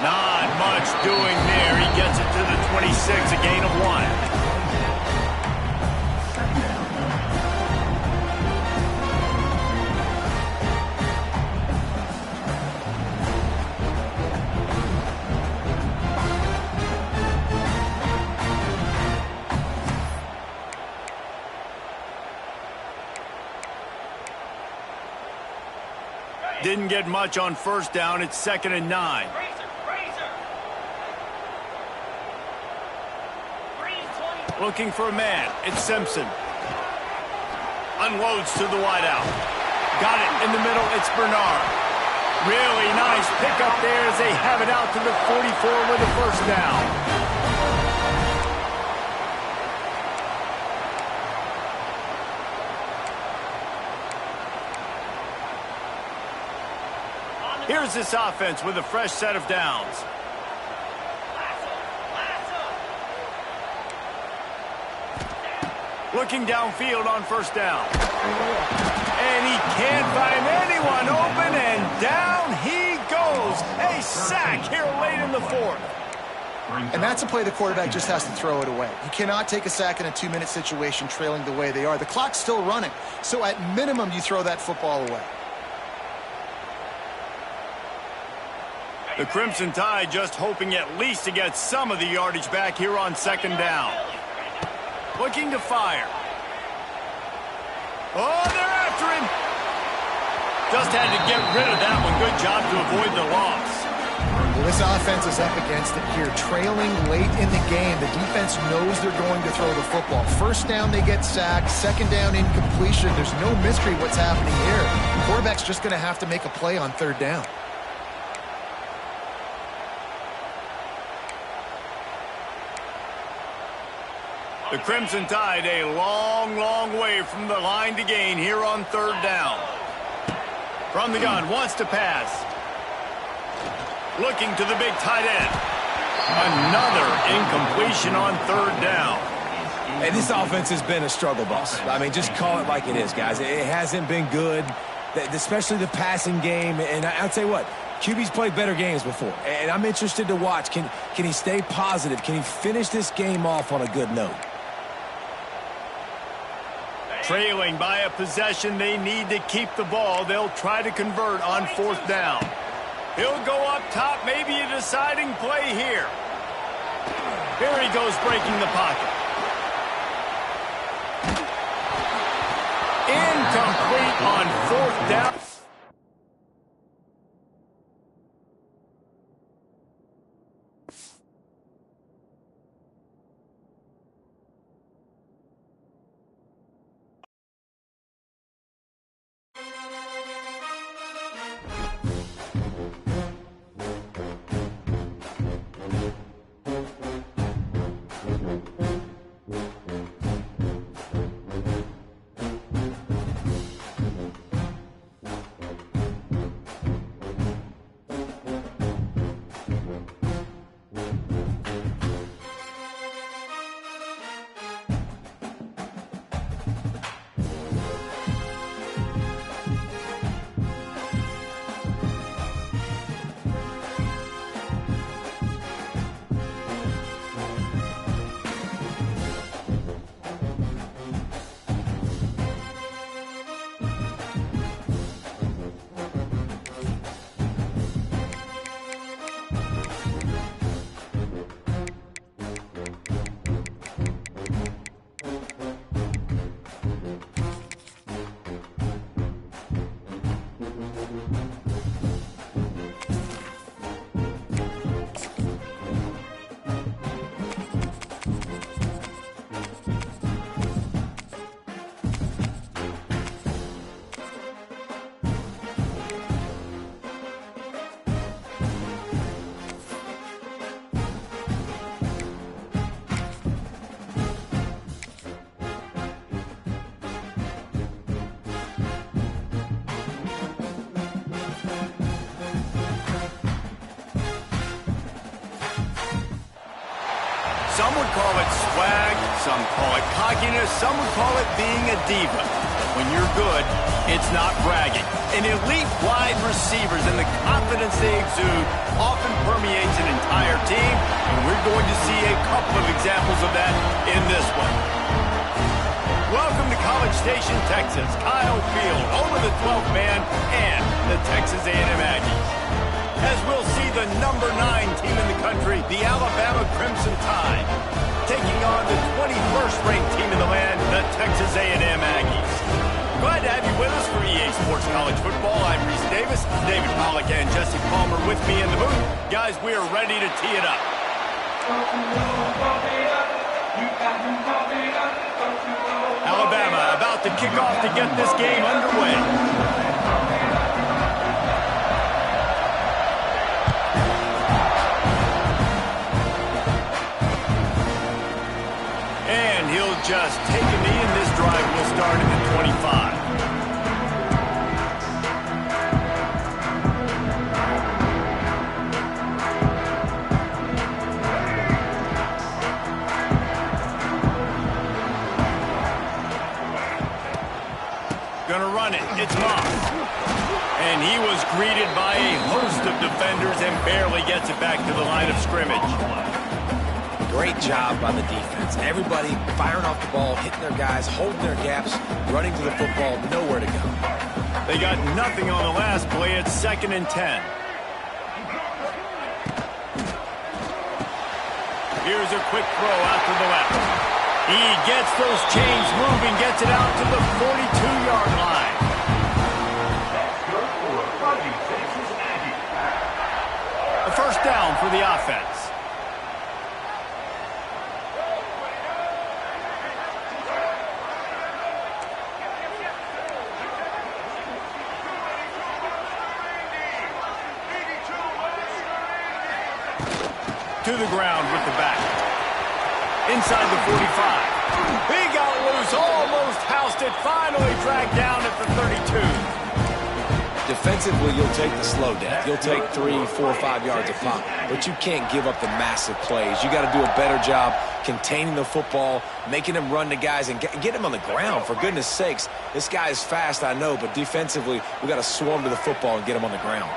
Not much doing there. He gets it to the 26, a gain of 1. Didn't get much on first down. It's 2nd and 9. Looking for a man. It's Simpson. Unloads to the wideout. Got it in the middle. It's Bernard. Really nice pickup there as they have it out to the 44 with a first down. Here's this offense with a fresh set of downs. Looking downfield on first down. And he can't find anyone open, and down he goes. A sack here late in the fourth. And that's a play the quarterback just has to throw it away. You cannot take a sack in a 2-minute situation trailing the way they are. The clock's still running, so at minimum you throw that football away. The Crimson Tide just hoping at least to get some of the yardage back here on second down. Looking to fire. Oh, they're after him. Just had to get rid of that one. Good job to avoid the loss. Well, this offense is up against it here. Trailing late in the game, the defense knows they're going to throw the football. First down, they get sacked. Second down, incompletion. There's no mystery what's happening here. The quarterback's just going to have to make a play on third down. The Crimson Tide a long, long way from the line to gain here on third down. From the gun, wants to pass. Looking to the big tight end. Another incompletion on third down. Hey, this offense has been a struggle bus. I mean, just call it like it is, guys. It hasn't been good, especially the passing game. And I'll tell you what, QB's played better games before. And I'm interested to watch. Can he stay positive? Can he finish this game off on a good note? Trailing by a possession, they need to keep the ball. They'll try to convert on fourth down. He'll go up top, maybe a deciding play here. Here he goes breaking the pocket. Incomplete on fourth down. Some would call it swag, some call it cockiness, some would call it being a diva. When you're good, it's not bragging. An elite wide receivers and the confidence they exude often permeates an entire team, and we're going to see a couple of examples of that in this one. Welcome to College Station, Texas. Kyle Field, over the 12th man, and the Texas A&M Aggies. As we'll see the number 9 team in the country, the Alabama Crimson Tide, taking on the 21st ranked team in the land, the Texas A&M Aggies. Glad to have you with us for EA Sports College Football. I'm Reese Davis, David Pollack and Jesse Palmer with me in the booth. Guys, we are ready to tee it up. Alabama about to kick off to get this game underway. Just take a knee, and this drive will start at the 25. Gonna run it. It's Moss. And he was greeted by a host of defenders and barely gets it back to the line of scrimmage. Great job by the defense. Everybody firing off the ball, hitting their guys, holding their gaps, running to the football, nowhere to go. They got nothing on the last play. It's 2nd and 10. Here's a quick throw out to the left. He gets those chains moving, gets it out to the 42-yard line. A first down for the offense. To the ground with the back. Inside the 45. He got loose, almost housed it, finally dragged down at the 32. Defensively, you'll take the slow down. You'll take 3, 4, 5 yards a pop, but you can't give up the massive plays. You got to do a better job containing the football, making them run to guys, and get him on the ground. For goodness sakes, this guy is fast, I know, but defensively, we got to swarm to the football and get him on the ground.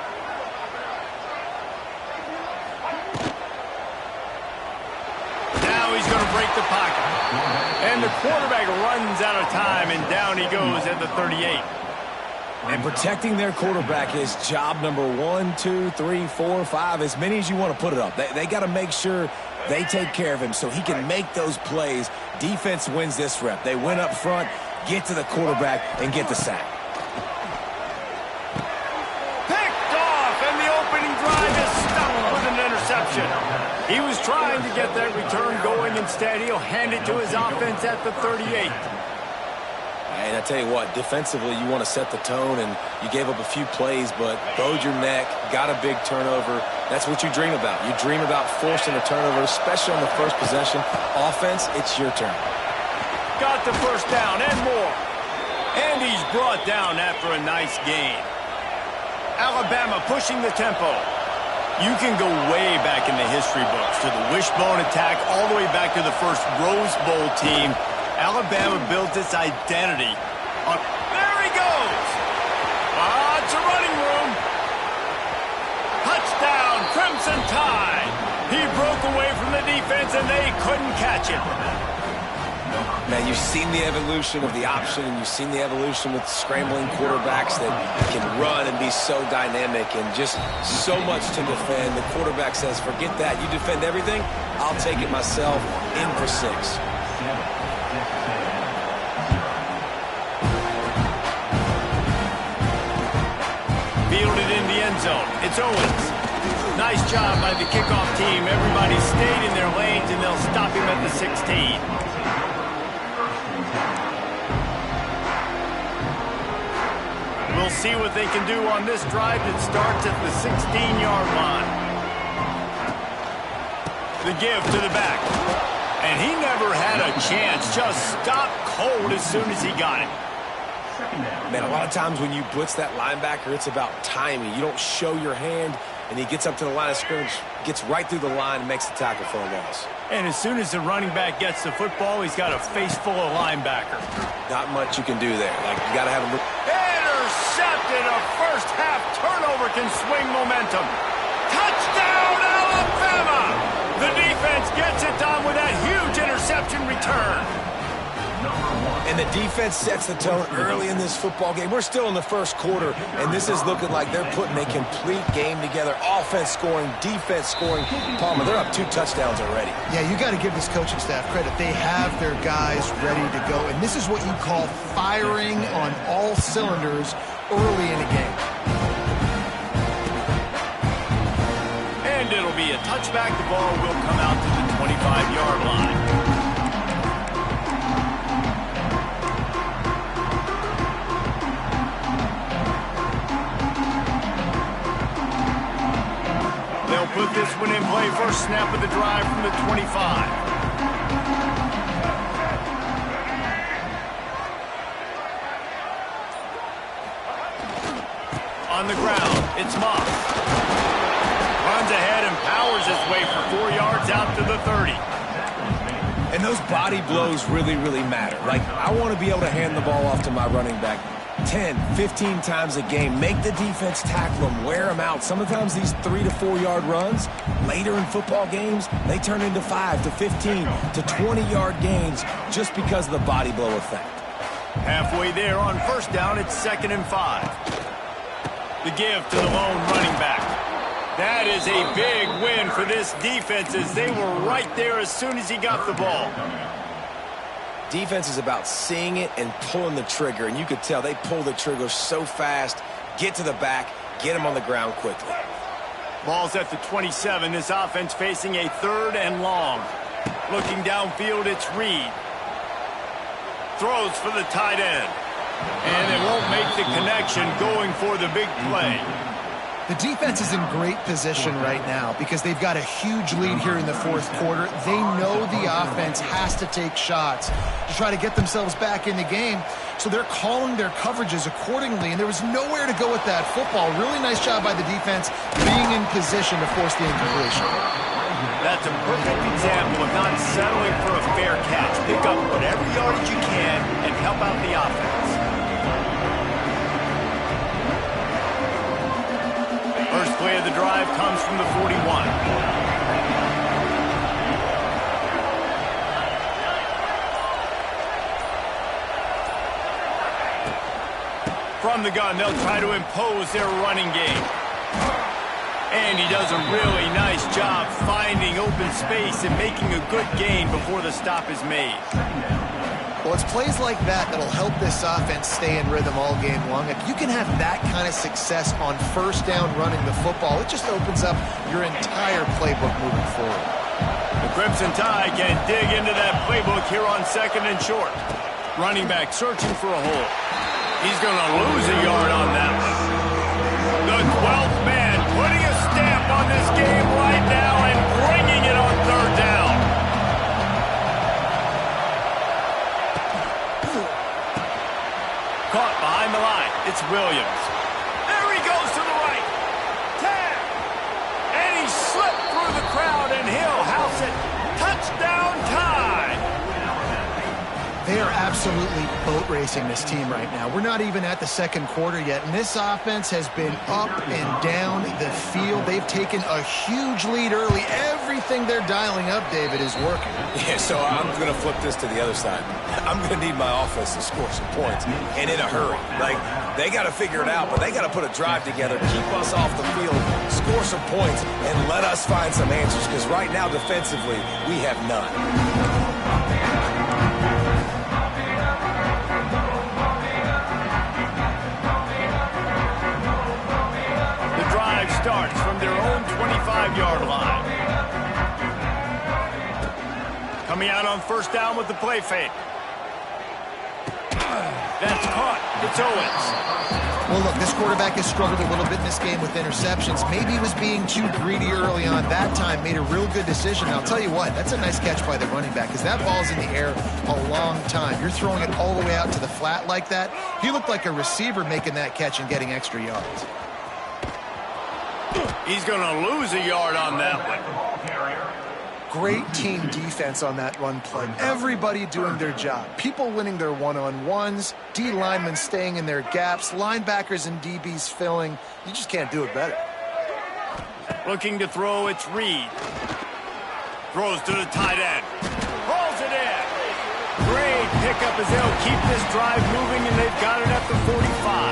He's going to break the pocket. And the quarterback runs out of time, and down he goes at the 38. And protecting their quarterback is job number 1, 2, 3, 4, 5, as many as you want to put it up. They got to make sure they take care of him so he can make those plays. Defense wins this rep. They win up front, get to the quarterback, and get the sack. Picked off, and the opening drive is stopped with an interception. He was trying to get that return going. Instead, he'll hand it to his offense at the 38. And I tell you what, defensively, you want to set the tone, and you gave up a few plays, but bowed your neck, got a big turnover. That's what you dream about. You dream about forcing a turnover, especially on the first possession. Offense, it's your turn. Got the first down and more. And he's brought down after a nice gain. Alabama pushing the tempo. You can go way back in the history books to the wishbone attack all the way back to the first Rose Bowl team. Alabama built its identity on... There he goes! Lots of running room. Touchdown, Crimson Tide. He broke away from the defense and they couldn't catch him. Now, you've seen the evolution of the option, and you've seen the evolution with scrambling quarterbacks that can run and be so dynamic and just so much to defend. The quarterback says, forget that. You defend everything, I'll take it myself. In for 6. Fielded in the end zone. It's Owens. Nice job by the kickoff team. Everybody stayed in their lanes, and they'll stop him at the 16. We'll see what they can do on this drive that starts at the 16-yard line. The give to the back. And he never had a chance. Just stopped cold as soon as he got it. Man, a lot of times when you blitz that linebacker, it's about timing. You don't show your hand, and he gets up to the line of scrimmage, gets right through the line, and makes the tackle for a loss. And as soon as the running back gets the football, he's got a face full of linebackers. Not much you can do there. Like, you got to have him... Intercepted. A first-half turnover can swing momentum. Touchdown, Alabama! The defense gets it done with that huge interception return. And the defense sets the tone early in this football game. We're still in the first quarter, and this is looking like they're putting a complete game together. Offense scoring, defense scoring. Palmer, they're up 2 touchdowns already. Yeah, you got to give this coaching staff credit. They have their guys ready to go, and this is what you call firing on all cylinders early in a game. And it'll be a touchback. The ball will come out to the 25-yard line. Put this one in play. First snap of the drive from the 25. On the ground, it's Moss. Runs ahead and powers his way for 4 yards out to the 30. And those body blows really, really matter. Like, I want to be able to hand the ball off to my running back 10, 15 times a game. Make the defense tackle them, wear them out. Sometimes these 3 to 4 yard runs, later in football games, they turn into 5 to 15 to 20-yard gains just because of the body blow effect. Halfway there on first down, it's 2nd and 5. The give to the lone running back. That is a big win for this defense as they were right there as soon as he got the ball. Defense is about seeing it and pulling the trigger, and you could tell they pull the trigger so fast, get to the back, get him on the ground quickly. Ball's at the 27. This offense facing a 3rd and long. Looking downfield, it's Reed. Throws for the tight end. And they won't make the connection going for the big play. The defense is in great position right now because they've got a huge lead here in the 4th quarter. They know the offense has to take shots to try to get themselves back in the game. So they're calling their coverages accordingly, and there was nowhere to go with that football. Really nice job by the defense being in position to force the incompletion. That's a perfect example of not settling for a fair catch. Pick up whatever yardage you can and help out the offense. First play of the drive comes from the 41. From the gun, they'll try to impose their running game. And he does a really nice job finding open space and making a good gain before the stop is made. Well, it's plays like that that'll help this offense stay in rhythm all game long. If you can have that kind of success on first down running the football, it just opens up your entire playbook moving forward. The Crimson Tide can dig into that playbook here on 2nd and short. Running back searching for a hole. He's going to lose a yard on that one. The 12th man putting a stamp on this game right now and bringing it on 3rd down. Caught behind the line. It's Williams. There he goes to the right. Tag. And he slipped through the crowd, and he'll house it. Touchdown Tide. They are absolutely boat racing this team right now. We're not even at the 2nd quarter yet, and this offense has been up and down the field. They've taken a huge lead early. Everything they're dialing up, David, is working. Yeah, so I'm going to flip this to the other side. I'm going to need my offense to score some points, and in a hurry. Like, they got to figure it out, but they got to put a drive together, keep us off the field, score some points, and let us find some answers, because right now, defensively, we have none. Starts from their own 25-yard line. Coming out on first down with the play fake. That's caught. It's Owens. Well, look, this quarterback has struggled a little bit in this game with interceptions. Maybe he was being too greedy early on. That time made a real good decision. And I'll tell you what, that's a nice catch by the running back because that ball's in the air a long time. You're throwing it all the way out to the flat like that. He looked like a receiver making that catch and getting extra yards. He's going to lose a yard on that one. Great team defense on that run play. Everybody doing their job. People winning their one-on-ones, D linemen staying in their gaps, linebackers and DBs filling. You just can't do it better. Looking to throw, it's Reed. Throws to the tight end. Rolls it in. Great pickup as they'll keep this drive moving, and they've got it at the 45.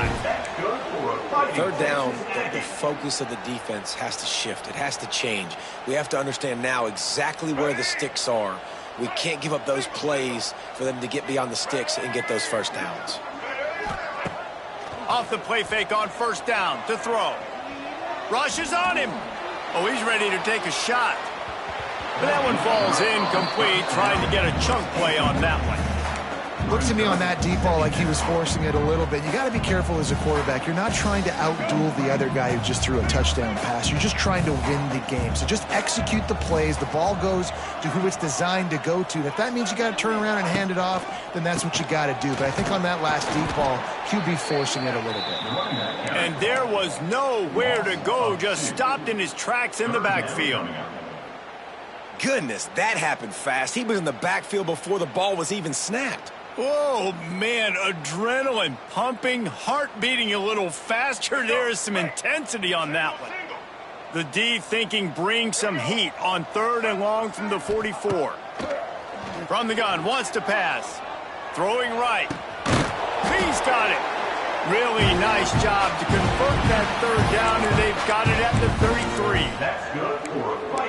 3rd down, the focus of the defense has to shift. It has to change. We have to understand now exactly where the sticks are. We can't give up those plays for them to get beyond the sticks and get those first downs. Off the play fake on first down to throw. Rushes on him. Oh, he's ready to take a shot. But that one falls incomplete, trying to get a chunk play on that one. Looks to me on that deep ball like he was forcing it a little bit. You got to be careful as a quarterback. You're not trying to outduel the other guy who just threw a touchdown pass. You're just trying to win the game. So just execute the plays. The ball goes to who it's designed to go to. If that means you got to turn around and hand it off, then that's what you got to do. But I think on that last deep ball, QB forcing it a little bit. And there was nowhere to go. Just stopped in his tracks in the backfield. Goodness, that happened fast. He was in the backfield before the ball was even snapped. Oh, man, adrenaline pumping, heart beating a little faster. There is some intensity on that one. The D thinking bring some heat on 3rd and long from the 44. From the gun, wants to pass. Throwing right. He's got it. Really nice job to convert that 3rd down, and they've got it at the 33.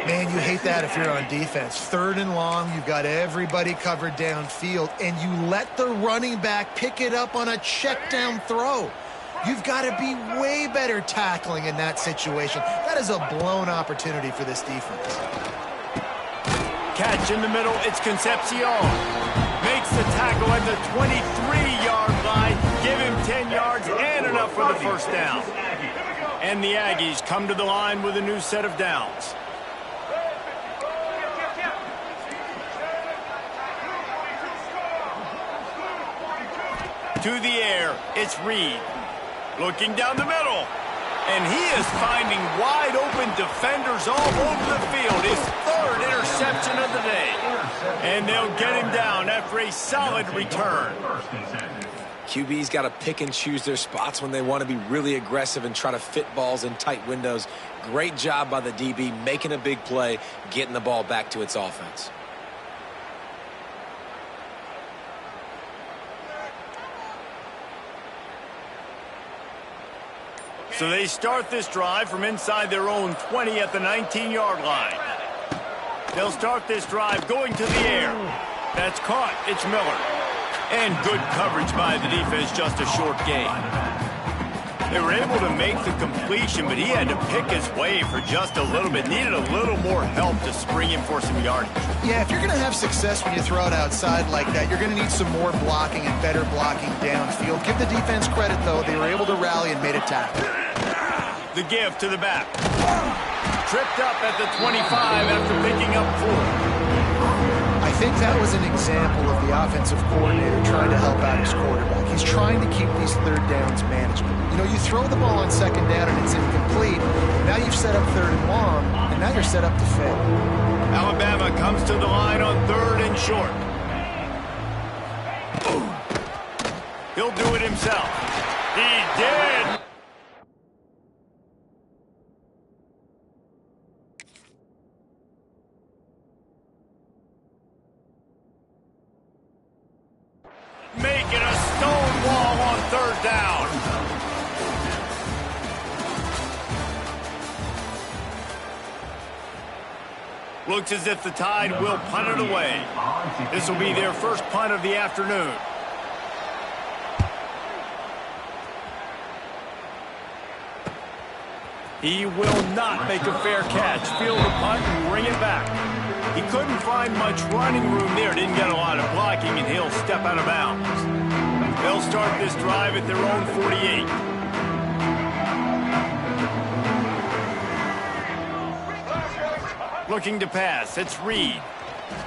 Man, you hate that if you're on defense. 3rd and long, you've got everybody covered downfield, and you let the running back pick it up on a check down throw. You've got to be way better tackling in that situation. That is a blown opportunity for this defense. Catch in the middle, it's Concepcion. Makes the tackle at the 23-yard line. Give him 10 yards and enough for the first down. And the Aggies come to the line with a new set of downs. To the air, it's Reed. Looking down the middle. And he is finding wide open defenders all over the field. His 3rd interception of the day. And they'll get him down after a solid return. QB's got to pick and choose their spots when they want to be really aggressive and try to fit balls in tight windows. Great job by the DB making a big play, getting the ball back to its offense. So they start this drive from inside their own 20 at the 19-yard line. They'll start this drive going to the air. That's caught. It's Miller. And good coverage by the defense, just a short gain. They were able to make the completion, but he had to pick his way for just a little bit. Needed a little more help to spring him for some yardage. Yeah, if you're going to have success when you throw it outside like that, you're going to need some more blocking and better blocking downfield. Give the defense credit, though. They were able to rally and made a tackle. The give to the back. Tripped up at the 25 after picking up 4. I think that was an example of the offensive coordinator trying to help out his quarterback. He's trying to keep these 3rd downs manageable. You know, you throw the ball on 2nd down and it's incomplete. Now you've set up 3rd and long, and now you're set up to fail. Alabama comes to the line on 3rd and short. He'll do it himself. He did. Making a stone wall on 3rd down. Looks as if the Tide will punt it away. This will be their first punt of the afternoon. He will not make a fair catch. Field the punt and bring it back. He couldn't find much running room there. Didn't get a lot of blocking, and he'll step out of bounds. They'll start this drive at their own 48. Looking to pass. It's Reed.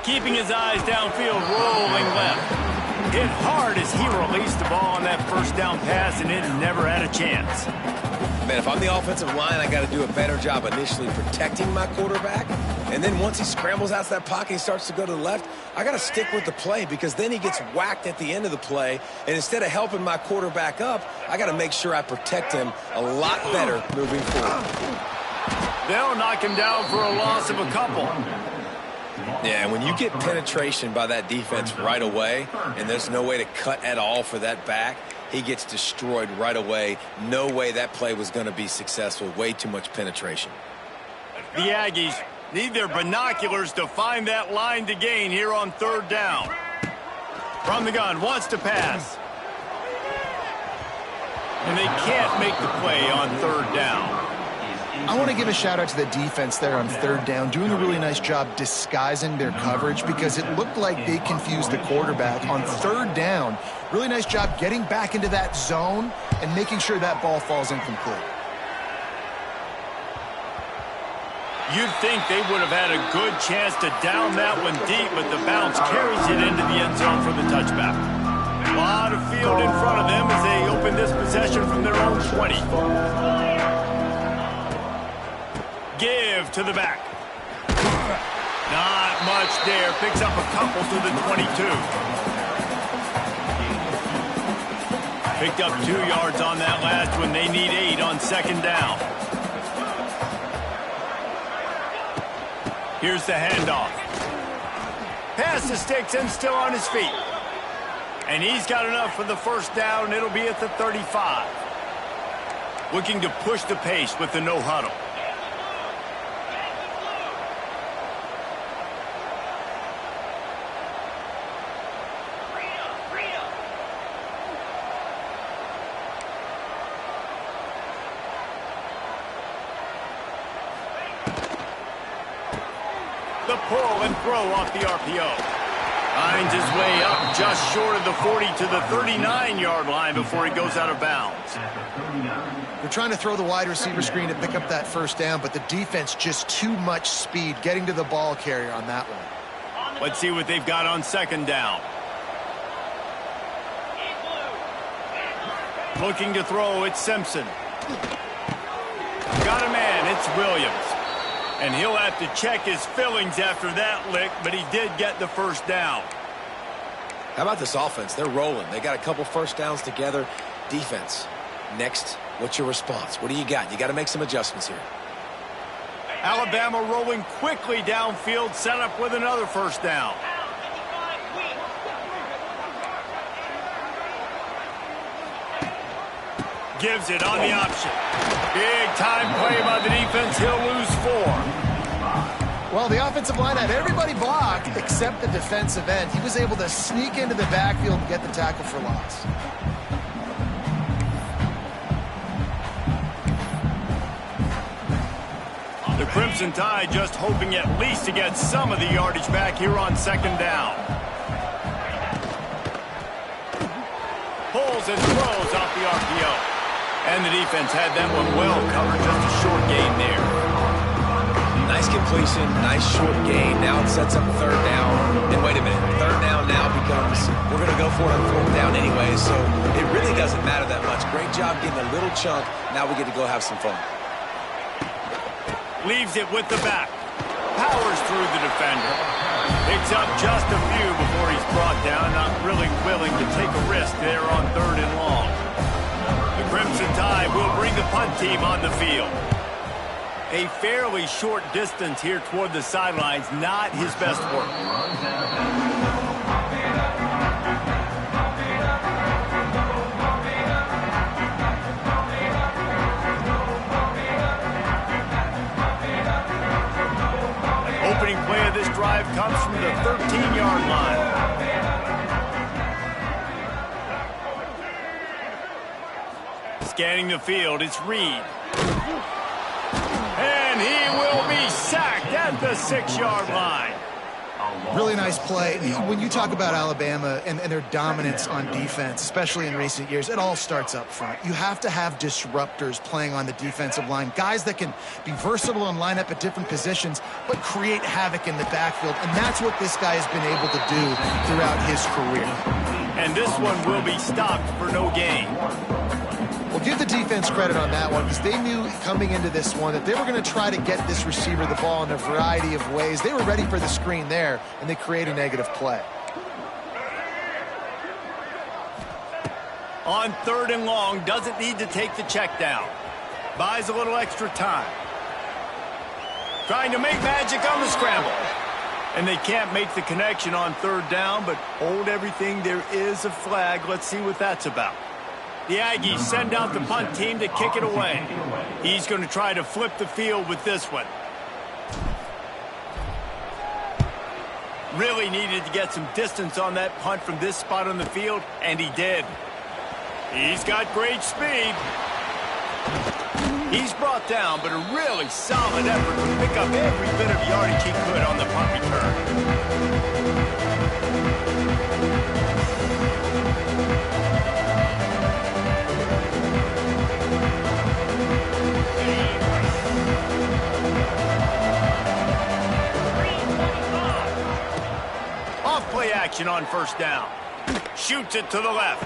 Keeping his eyes downfield, rolling left. Hit hard as he released the ball on that first down pass, and it never had a chance. Man, if I'm the offensive line, I got to do a better job initially protecting my quarterback. And then once he scrambles out of that pocket, he starts to go to the left, I got to stick with the play because then he gets whacked at the end of the play. And instead of helping my quarterback up, I got to make sure I protect him a lot better moving forward. They'll knock him down for a loss of a couple. Yeah, when you get penetration by that defense right away, and there's no way to cut at all for that back, he gets destroyed right away. No way that play was going to be successful. Way too much penetration. The Aggies need their binoculars to find that line to gain here on 3rd down. From the gun, wants to pass. And they can't make the play on 3rd down. I want to give a shout out to the defense there on 3rd down, doing a really nice job disguising their coverage because it looked like they confused the quarterback on 3rd down. Really nice job getting back into that zone and making sure that ball falls incomplete. You'd think they would have had a good chance to down that one deep, but the bounce carries it into the end zone for the touchback. A lot of field in front of them as they open this possession from their own 20. Give to the back. Not much there. Picks up a couple to the 22. Picked up 2 yards on that last one. They need 8 on second down. Here's the handoff. Pass the sticks and still on his feet. And he's got enough for the first down. It'll be at the 35. Looking to push the pace with the no huddle. The pull and throw off the RPO. Finds his way up just short of the 40 to the 39-yard line before he goes out of bounds. They're trying to throw the wide receiver screen to pick up that first down, but the defense just too much speed getting to the ball carrier on that one. Let's see what they've got on second down. Looking to throw, it's Simpson. Got a man, it's Williams. And he'll have to check his fillings after that lick, but he did get the first down. How about this offense? They're rolling. They got a couple first downs together. Defense, next, what's your response? What do you got? You got to make some adjustments here. Alabama rolling quickly downfield, set up with another first down. Gives it on the option. Big time play by the defense. He'll lose 4. Well, the offensive line had everybody blocked except the defensive end. He was able to sneak into the backfield and get the tackle for loss. The Crimson Tide just hoping at least to get some of the yardage back here on second down. Pulls and throws off the RPO. And the defense had that one well covered, just a short gain there. Nice completion, nice short gain. Now it sets up third down. And wait a minute, third down now becomes, we're going to go for it on fourth down anyway, so it really doesn't matter that much. Great job getting a little chunk. Now we get to go have some fun. Leaves it with the back. Powers through the defender. Picks up just a few before he's brought down. Not really willing to take a risk there on third and long. The Crimson Tide will bring the punt team on the field. A fairly short distance here toward the sidelines, not his best work. Opening play of this drive comes from the 13-yard line. Scanning the field, it's Reed. And he will be sacked at the 6-yard line. Really nice play. When you talk about Alabama and their dominance on defense, especially in recent years, it all starts up front. You have to have disruptors playing on the defensive line, guys that can be versatile and line up at different positions, but create havoc in the backfield. And that's what this guy has been able to do throughout his career. And this one will be stopped for no gain. Well, give the defense credit on that one because they knew coming into this one that they were going to try to get this receiver the ball in a variety of ways. They were ready for the screen there, and they create a negative play. On third and long, doesn't need to take the check down. Buys a little extra time. Trying to make magic on the scramble. And they can't make the connection on third down, but hold everything. There is a flag. Let's see what that's about. The Aggies send out the punt team to kick it away. He's going to try to flip the field with this one. Really needed to get some distance on that punt from this spot on the field, and he did. He's got great speed. He's brought down, but a really solid effort to pick up every bit of yardage he could on the punt return. Off-play action on first down. Shoots it to the left.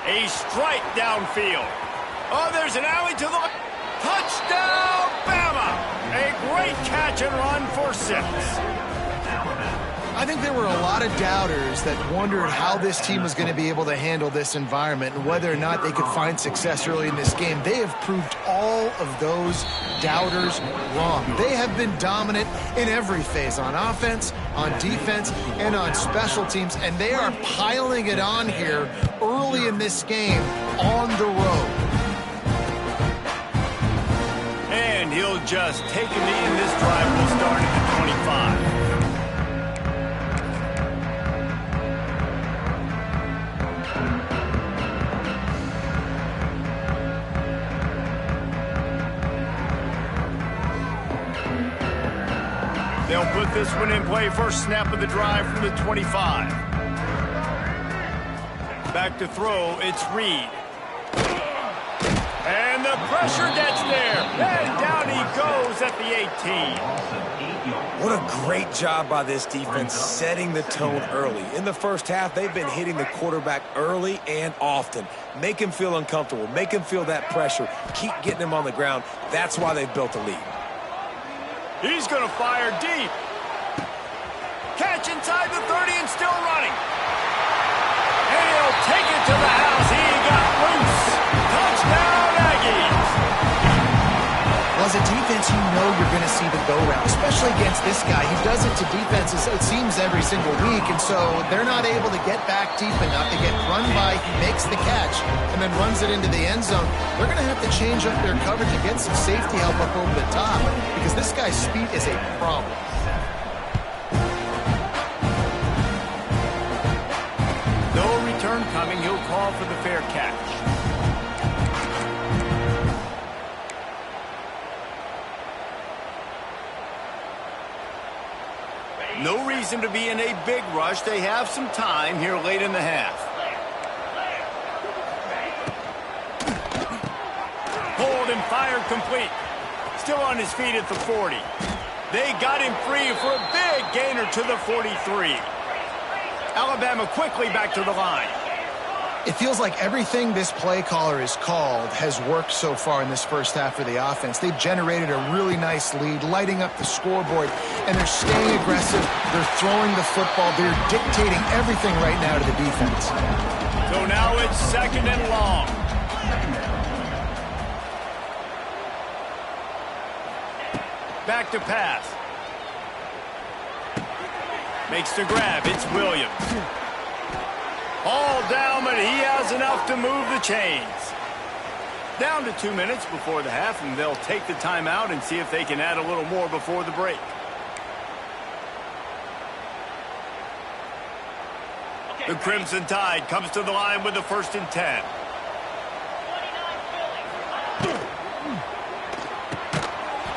A strike downfield. Oh, there's an alley to the left. Touchdown, Bama! A great catch and run for 6. I think there were a lot of doubters that wondered how this team was going to be able to handle this environment and whether or not they could find success early in this game. They have proved all of those doubters wrong. They have been dominant in every phase, on offense, on defense, and on special teams, and they are piling it on here early in this game on the road. And he'll just take a knee, and this drive will start at the 25. They'll put this one in play. First snap of the drive from the 25. Back to throw, it's Reed. And the pressure gets there. And down he goes at the 18. What a great job by this defense setting the tone early. In the first half, they've been hitting the quarterback early and often. Make him feel uncomfortable. Make him feel that pressure. Keep getting him on the ground. That's why they've built a lead. He's going to fire deep. Catch inside the 30 and still running. And he'll take it to the house. He got loose. Touchdown, Aggies. Well, as a defense, you know you're going to see the go-round, especially against this guy. He does it to defenses, it seems, every single week, and so they're not able to get back deep enough. They get run by, he makes the catch, and then runs it into the end zone. They're going to have to change up their coverage to get some safety help up over the top, because this guy's speed is a problem. No return coming. He'll call for the fair catch. No reason to be in a big rush. They have some time here late in the half. Hold and fired complete. Still on his feet at the 40. They got him free for a big gainer to the 43. Alabama quickly back to the line. It feels like everything this play caller has called has worked so far in this first half for the offense. They've generated a really nice lead, lighting up the scoreboard, and they're staying aggressive. They're throwing the football. They're dictating everything right now to the defense. So now it's second and long. Back to pass. Makes the grab. It's Williams. All down, but he has enough to move the chains. Down to 2 minutes before the half, and they'll take the timeout and see if they can add a little more before the break. The Crimson Tide comes to the line with the 1st and 10.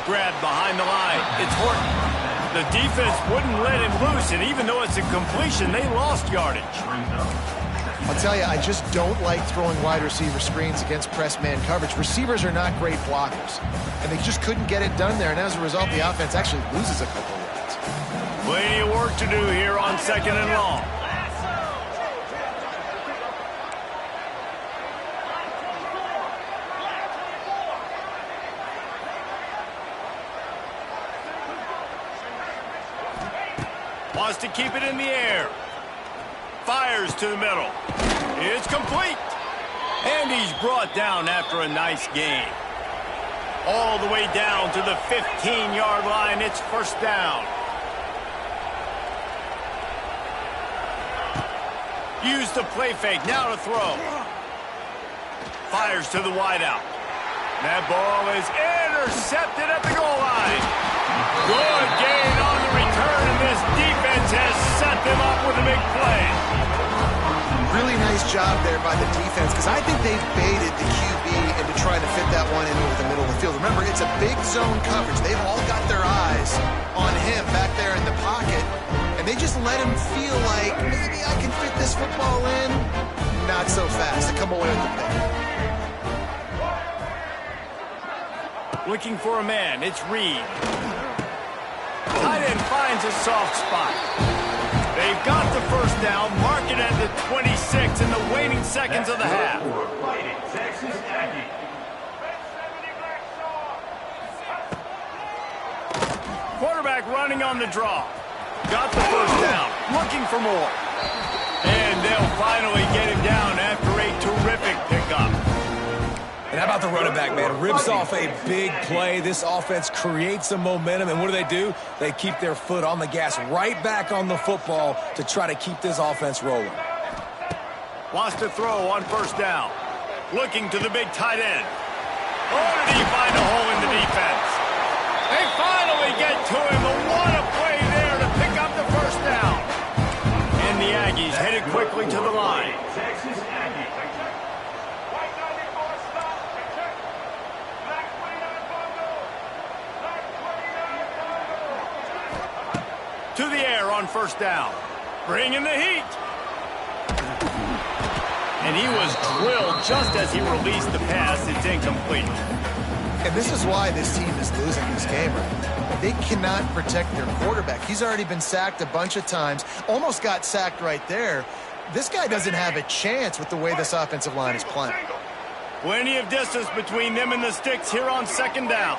Grab behind the line. It's Horton. The defense wouldn't let him loose, and even though it's a completion, they lost yardage. I'll tell you, I just don't like throwing wide receiver screens against press man coverage. Receivers are not great blockers, and they just couldn't get it done there, and as a result, the offense actually loses a couple of yards. Plenty of work to do here on second and long. Wants to keep it in the air. Fires to the middle. It's complete. And he's brought down after a nice gain. All the way down to the 15-yard line. It's first down. Use the play fake. Now to throw. Fires to the wideout. That ball is intercepted at the goal line. Good gain on the return, and this defense has set them up with a big play. Really nice job there by the defense, because I think they've baited the QB into trying to fit that one in over the middle of the field. Remember, it's a big zone coverage. They've all got their eyes on him back there in the pocket, and they just let him feel like, maybe I can fit this football in. Not so fast. They come away with the pick. Looking for a man. It's Reed. Tight end finds a soft spot. They've got the first down, mark it at the 26 in the waning seconds of the half. Quarterback running on the draw. Got the first down, looking for more. And they'll finally get him down after a terrific pickup. And how about the running back, man? Rips off a big play. This offense creates some momentum, and what do? They keep their foot on the gas right back on the football to try to keep this offense rolling. Wants to throw on first down. Looking to the big tight end. Oh, did he find a hole in the defense? They finally get to him, but what a play there to pick up the first down. And the Aggies headed quickly to the line. To the air on first down. Bringing the heat. And he was drilled just as he released the pass. It's incomplete. And this is why this team is losing this game right now. They cannot protect their quarterback. He's already been sacked a bunch of times. Almost got sacked right there. This guy doesn't have a chance with the way this offensive line is playing. Plenty of distance between them and the sticks here on second down.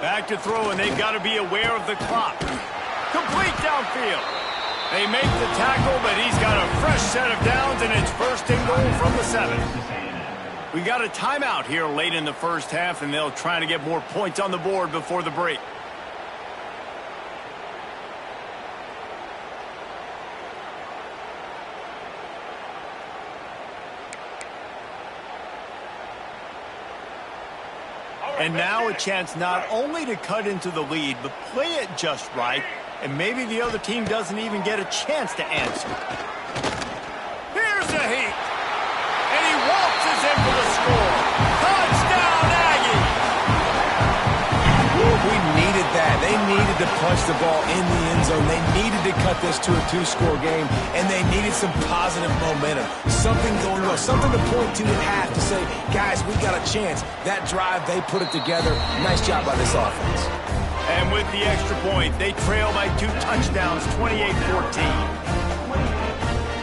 Back to throw, and they've got to be aware of the clock. Complete downfield. They make the tackle, but he's got a fresh set of downs, and it's first and goal from the 7. We got a timeout here late in the first half, and they'll try to get more points on the board before the break. And now a chance not only to cut into the lead, but play it just right, and maybe the other team doesn't even get a chance to answer. Here's the heat. And he waltzes in for the score. Touchdown, Aggies! We needed that. They needed to punch the ball in the end zone. They needed to cut this to a 2-score game, and they needed some positive momentum. Something going well, something to point to at half to say, guys, we got a chance. That drive, they put it together. Nice job by this offense. And with the extra point, they trail by 2 touchdowns, 28-14.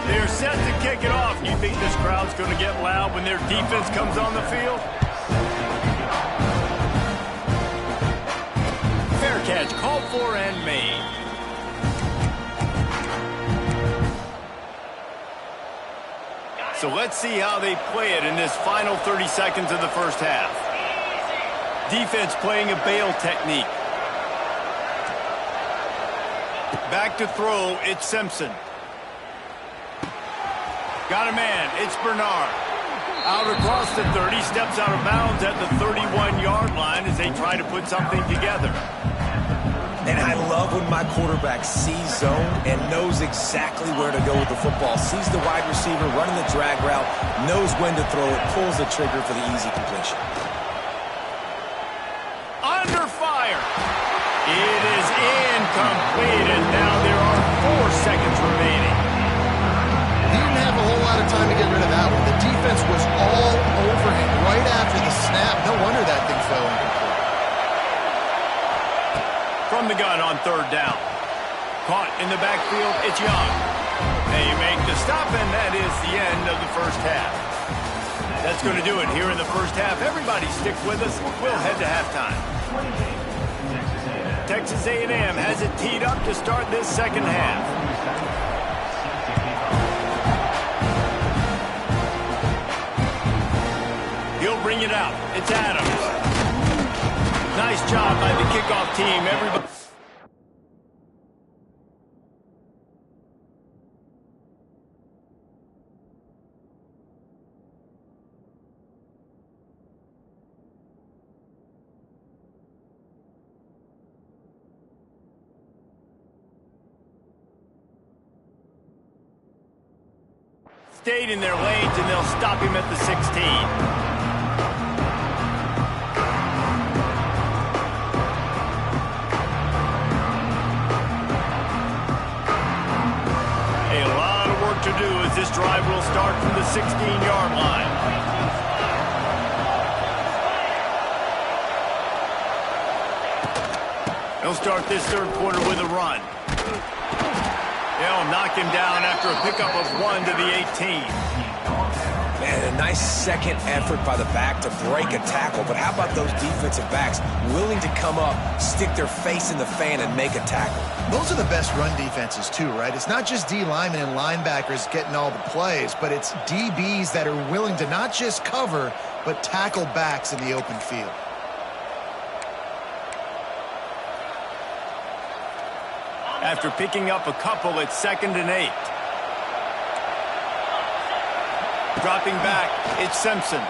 They're set to kick it off. You think this crowd's going to get loud when their defense comes on the field? Fair catch, called for and made. So let's see how they play it in this final 30 seconds of the first half. Defense playing a bail technique. Back to throw, it's Simpson. Got a man, it's Bernard. Out across the 30, steps out of bounds at the 31-yard line as they try to put something together. And I love when my quarterback sees zone and knows exactly where to go with the football. Sees the wide receiver running the drag route, knows when to throw it, pulls the trigger for the easy completion. Under fire. It is incomplete, and now there are 4 seconds remaining. He didn't have a whole lot of time to get rid of that one. The defense was all over him right after the snap. No wonder that thing fell incomplete. From the gun on third down. Caught in the backfield, it's Young. They make the stop, and that is the end of the first half. That's going to do it here in the first half. Everybody stick with us. We'll head to halftime. Texas A&M has it teed up to start this second half. He'll bring it out. It's Adams. Nice job by the kickoff team. Everybody. Stayed in their lanes, and they'll stop him at the 16. To do as this drive will start from the 16-yard line. They'll start this third quarter with a run. They'll knock him down after a pickup of 1 to the 18. Man, a nice second effort by the back to break a tackle. But how about those defensive backs willing to come up, stick their face in the fan, and make a tackle? Those are the best run defenses too, right? It's not just D linemen and linebackers getting all the plays, but it's DBs that are willing to not just cover, but tackle backs in the open field. After picking up a couple, it's 2nd and 8. Dropping back, it's Simpson.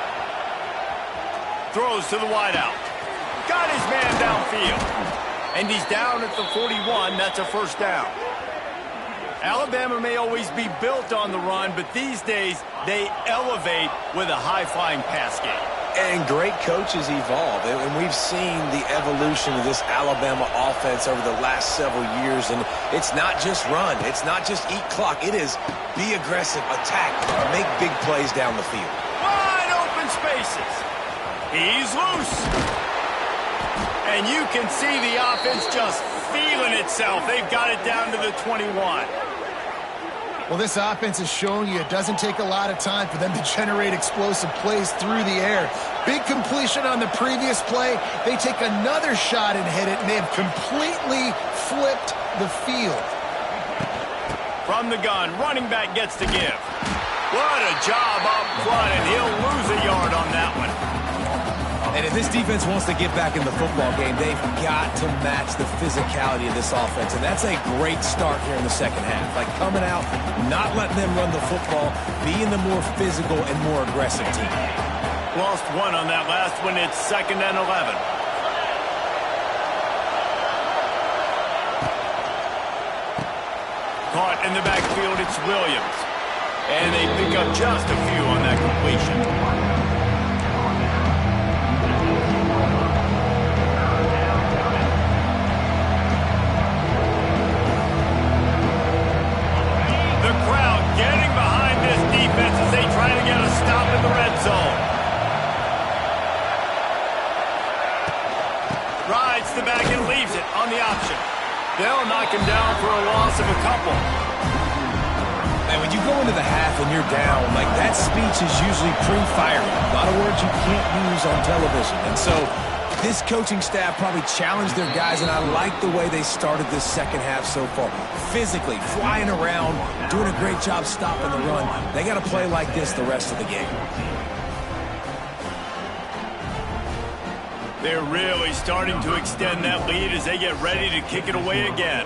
Throws to the wideout. Got his man downfield. And he's down at the 41. That's a first down. Alabama may always be built on the run, but these days they elevate with a high-flying pass game. And great coaches evolve, and we've seen the evolution of this Alabama offense over the last several years, and it's not just run, it's not just eat clock, it is be aggressive, attack, make big plays down the field. Wide open spaces. He's loose. And you can see the offense just feeling itself. They've got it down to the 21. Well, this offense is showing you it doesn't take a lot of time for them to generate explosive plays through the air. Big completion on the previous play. They take another shot and hit it, and they have completely flipped the field. From the gun, running back gets to give. What a job up front, and he'll lose a yard on that one. And if this defense wants to get back in the football game, they've got to match the physicality of this offense. And that's a great start here in the second half. Like coming out, not letting them run the football, being the more physical and more aggressive team. Lost one on that last one. It's 2nd and 11. Caught in the backfield, it's Williams. And they pick up just a few on that completion. Getting behind this defense as they try to get a stop in the red zone. Rides the back and leaves it on the option. They'll knock him down for a loss of a couple. And when you go into the half and you're down, like that speech is usually pre-firing. A lot of words you can't use on television. And so this coaching staff probably challenged their guys, and I like the way they started this second half so far. Physically, flying around, doing a great job stopping the run. They got to play like this the rest of the game. They're really starting to extend that lead as they get ready to kick it away again.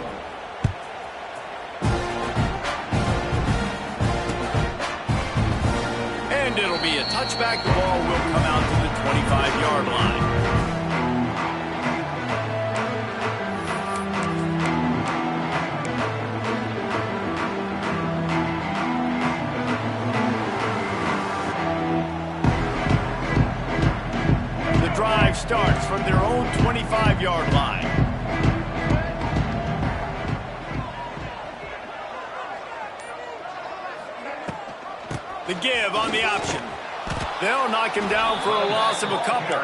And it'll be a touchback. The ball will come out to the 25-yard line. Drive starts from their own 25-yard line. The give on the option. They'll knock him down for a loss of a couple.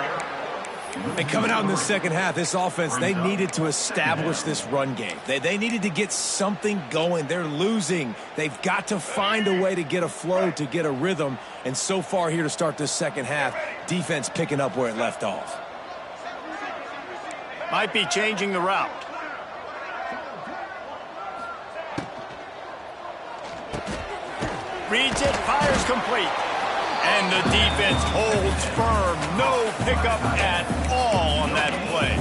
And coming out in the second half, this offense, they needed to establish this run game. They needed to get something going. They're losing. They've got to find a way to get a flow, to get a rhythm. And so far here to start this second half, defense picking up where it left off. Might be changing the route. Reads it, fires complete. And the defense holds firm. No pickup at all on that play.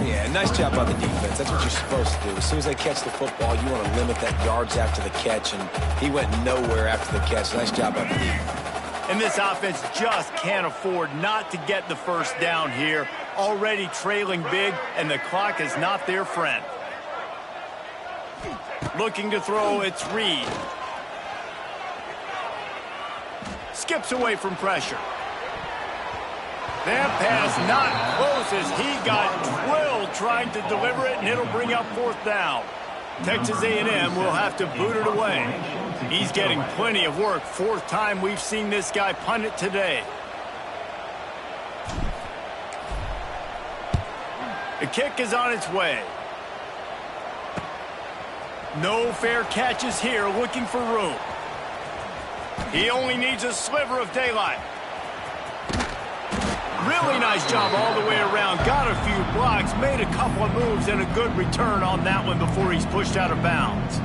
Yeah, nice job by the defense. That's what you're supposed to do. As soon as they catch the football, you want to limit that yards after the catch, and he went nowhere after the catch. Nice job by the defense. And this offense just can't afford not to get the first down here. Already trailing big, and the clock is not their friend. Looking to throw, it's Reed. Skips away from pressure. That pass not close as he got drilled trying to deliver it, and it'll bring up fourth down. Texas A&M will have to boot it away. He's getting plenty of work. Fourth time we've seen this guy punt it today. The kick is on its way. No fair catches here, looking for room. He only needs a sliver of daylight. Really nice job all the way around. Got a few blocks, made a couple of moves, and a good return on that one before he's pushed out of bounds.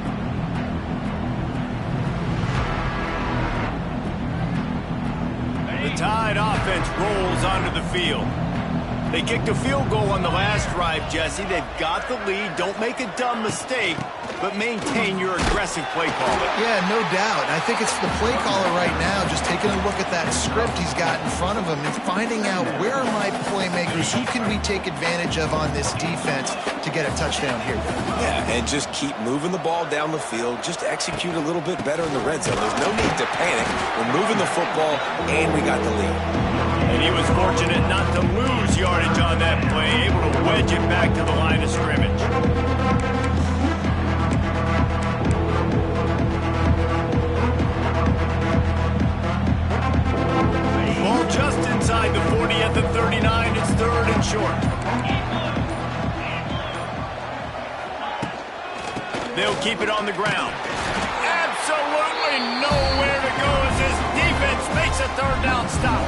The Tide offense rolls onto the field. They kicked a field goal on the last drive, Jesse. They've got the lead. Don't make a dumb mistake, but maintain your aggressive play caller. Yeah, no doubt. I think it's the play caller right now just taking a look at that script he's got in front of him and finding out where are my playmakers, who can we take advantage of on this defense to get a touchdown here. Yeah, and just keep moving the ball down the field. Just execute a little bit better in the red zone. There's no need to panic. We're moving the football, and we got the lead. And he was fortunate not to lose yardage on that play, able to wedge it back to the line of scrimmage. Ball just inside the 40 at the 39. It's 3rd and short. They'll keep it on the ground. Absolutely nowhere to go as this defense makes a 3rd down stop.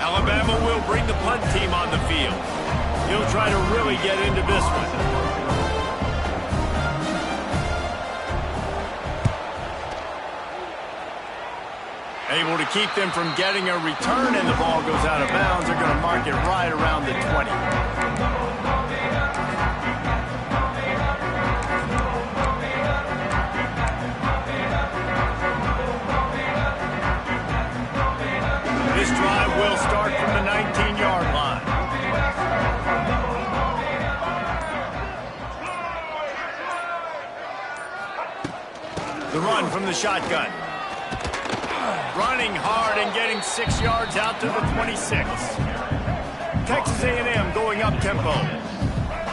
Alabama will bring the punt team on the field. He'll try to really get into this one. Able to keep them from getting a return, and the ball goes out of bounds. They're going to mark it right around the 20. This drive will start from the 19-yard line. The run from the shotgun. Running hard and getting 6 yards out to the 26. Texas A&M going up tempo.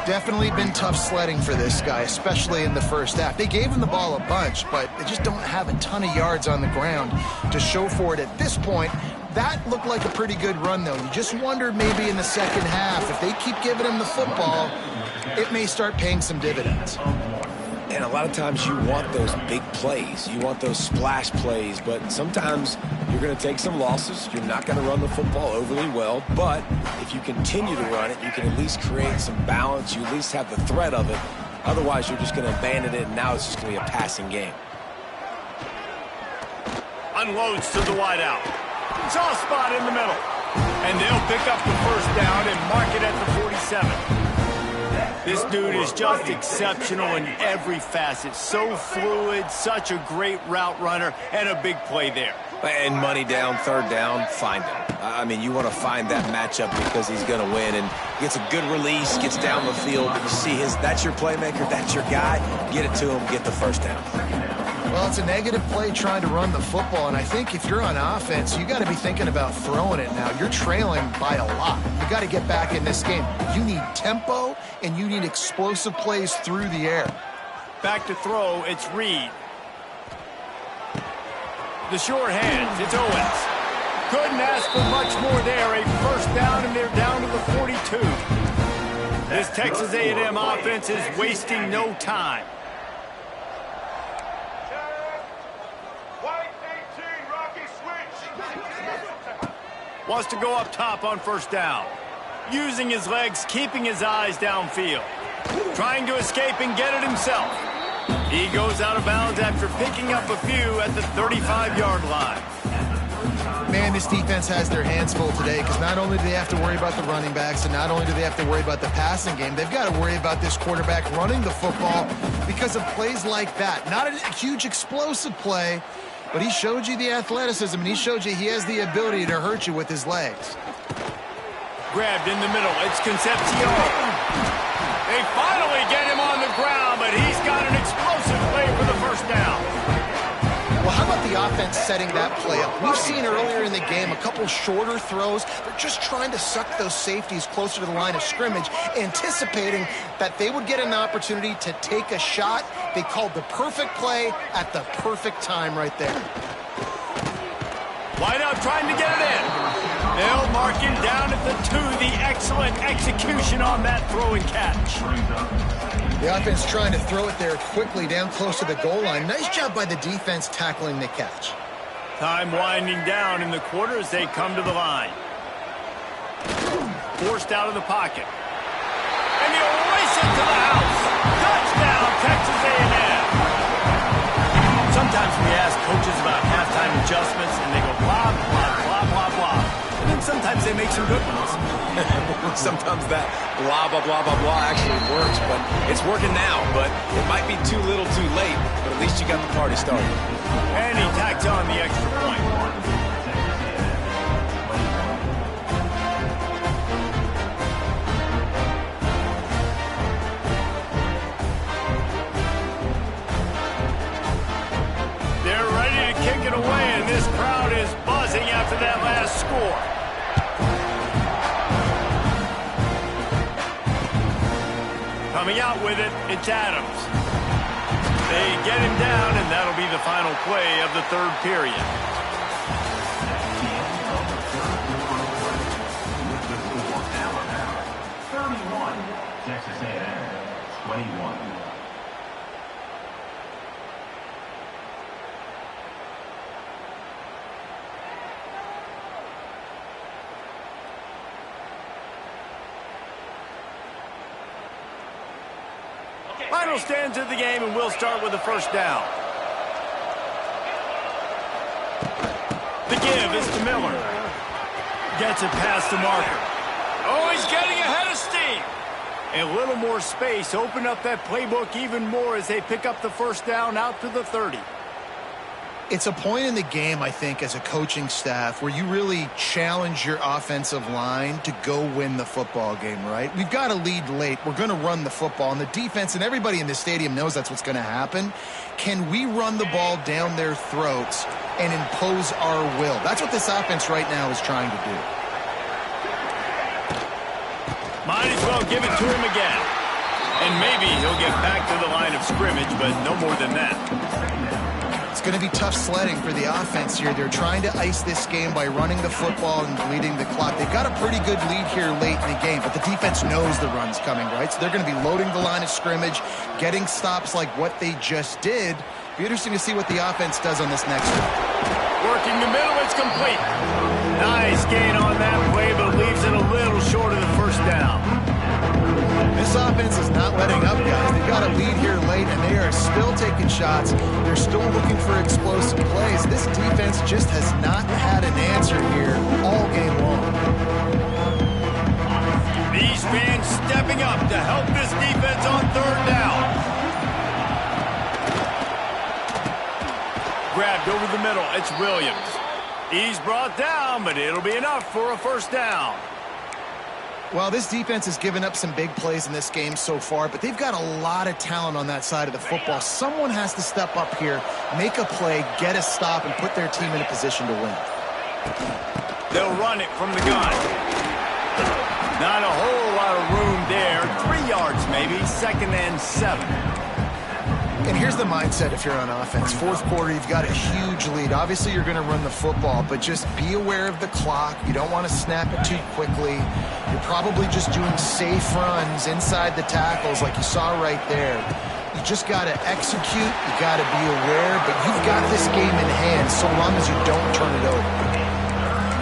Definitely been tough sledding for this guy, especially in the first half. They gave him the ball a bunch, but they just don't have a ton of yards on the ground to show for it at this point. That looked like a pretty good run, though. You just wondered maybe in the second half, if they keep giving him the football, it may start paying some dividends. And a lot of times you want those big plays. You want those splash plays, but sometimes you're going to take some losses. You're not going to run the football overly well, but if you continue to run it, you can at least create some balance. You at least have the threat of it. Otherwise, you're just going to abandon it, and now it's just going to be a passing game. Unloads to the wideout. Soft spot in the middle. And they'll pick up the 1st down and mark it at the 47. This dude is just exceptional in every facet. So fluid, such a great route runner, and a big play there. And money down, 3rd down, find him. I mean, you want to find that matchup because he's going to win, and gets a good release, gets down the field. You see that's your playmaker, that's your guy. Get it to him, get the 1st down. Well, it's a negative play trying to run the football, and I think if you're on offense, you got to be thinking about throwing it now. You're trailing by a lot. You got to get back in this game. You need tempo, and you need explosive plays through the air. Back to throw, it's Reed. The short hands, it's Owens. Couldn't ask for much more there. A 1st down, and they're down to the 42. This Texas A&M offense is wasting no time. Wants to go up top on 1st down. Using his legs, keeping his eyes downfield. Trying to escape and get it himself. He goes out of bounds after picking up a few at the 35-yard line. Man, this defense has their hands full today because not only do they have to worry about the running backs and not only do they have to worry about the passing game, they've got to worry about this quarterback running the football because of plays like that. Not a huge explosive play, but he showed you the athleticism, and he showed you he has the ability to hurt you with his legs. Grabbed in the middle. It's Concepcion. They finally get him on the ground, but he's got an explosive play for the 1st down. Well, how about the offense setting that play up? We've seen earlier in the game a couple shorter throws. They're just trying to suck those safeties closer to the line of scrimmage, anticipating that they would get an opportunity to take a shot. They called the perfect play at the perfect time right there. Wideout trying to get it in. They'll mark him down at the 2. The excellent execution on that throw and catch. The offense trying to throw it there quickly down close to the goal line. Nice job by the defense tackling the catch. Time winding down in the quarter as they come to the line. Forced out of the pocket. And he'll race it to the house. Touchdown, Texas A&M. Sometimes we ask coaches about halftime adjustments, and they go blah, blah, blah, blah, blah. And then sometimes they make some good ones. Sometimes that blah, blah, blah, blah, blah actually works, but it's working now. But it might be too little too late, but at least you got the party started. And he tacks on the extra point. They're ready to kick it away, and this crowd is buzzing after that last score. Coming out with it, it's Adams. They get him down, and that'll be the final play of the third period. Texas A&M, 21. Final stands of the game, and we'll start with the first down. The give is to Miller. Gets it past the marker. Oh, he's getting ahead of steam. A little more space. Open up that playbook even more as they pick up the first down out to the 30. It's a point in the game, I think, as a coaching staff where you really challenge your offensive line to go win the football game, right? We've got a lead late. We're going to run the football. And the defense and everybody in the stadium knows that's what's going to happen. Can we run the ball down their throats and impose our will? That's what this offense right now is trying to do. Might as well give it to him again. And maybe he'll get back to the line of scrimmage, but no more than that. It's going to be tough sledding for the offense here. They're trying to ice this game by running the football and bleeding the clock. They've got a pretty good lead here late in the game, but the defense knows the run's coming, right? So they're going to be loading the line of scrimmage, getting stops like what they just did. Be interesting to see what the offense does on this next one. Working the middle, it's complete. Nice gain on that play, but leaves it a little short of the first down. This offense is not letting up, guys. They've got a lead here late, and they are still taking shots. They're still looking for explosive plays. This defense just has not had an answer here all game long. These fans stepping up to help this defense on third down. Grabbed over the middle. It's Williams. He's brought down, but it'll be enough for a first down. Well, this defense has given up some big plays in this game so far, but they've got a lot of talent on that side of the football. Someone has to step up here, make a play, get a stop, and put their team in a position to win. They'll run it from the gun. Not a whole lot of room there. 3 yards maybe, 2nd and 7. And here's the mindset if you're on offense. Fourth quarter, you've got a huge lead. Obviously, you're going to run the football, but just be aware of the clock. You don't want to snap it too quickly. You're probably just doing safe runs inside the tackles like you saw right there. You just got to execute. You got to be aware, but you've got this game in hand so long as you don't turn it over.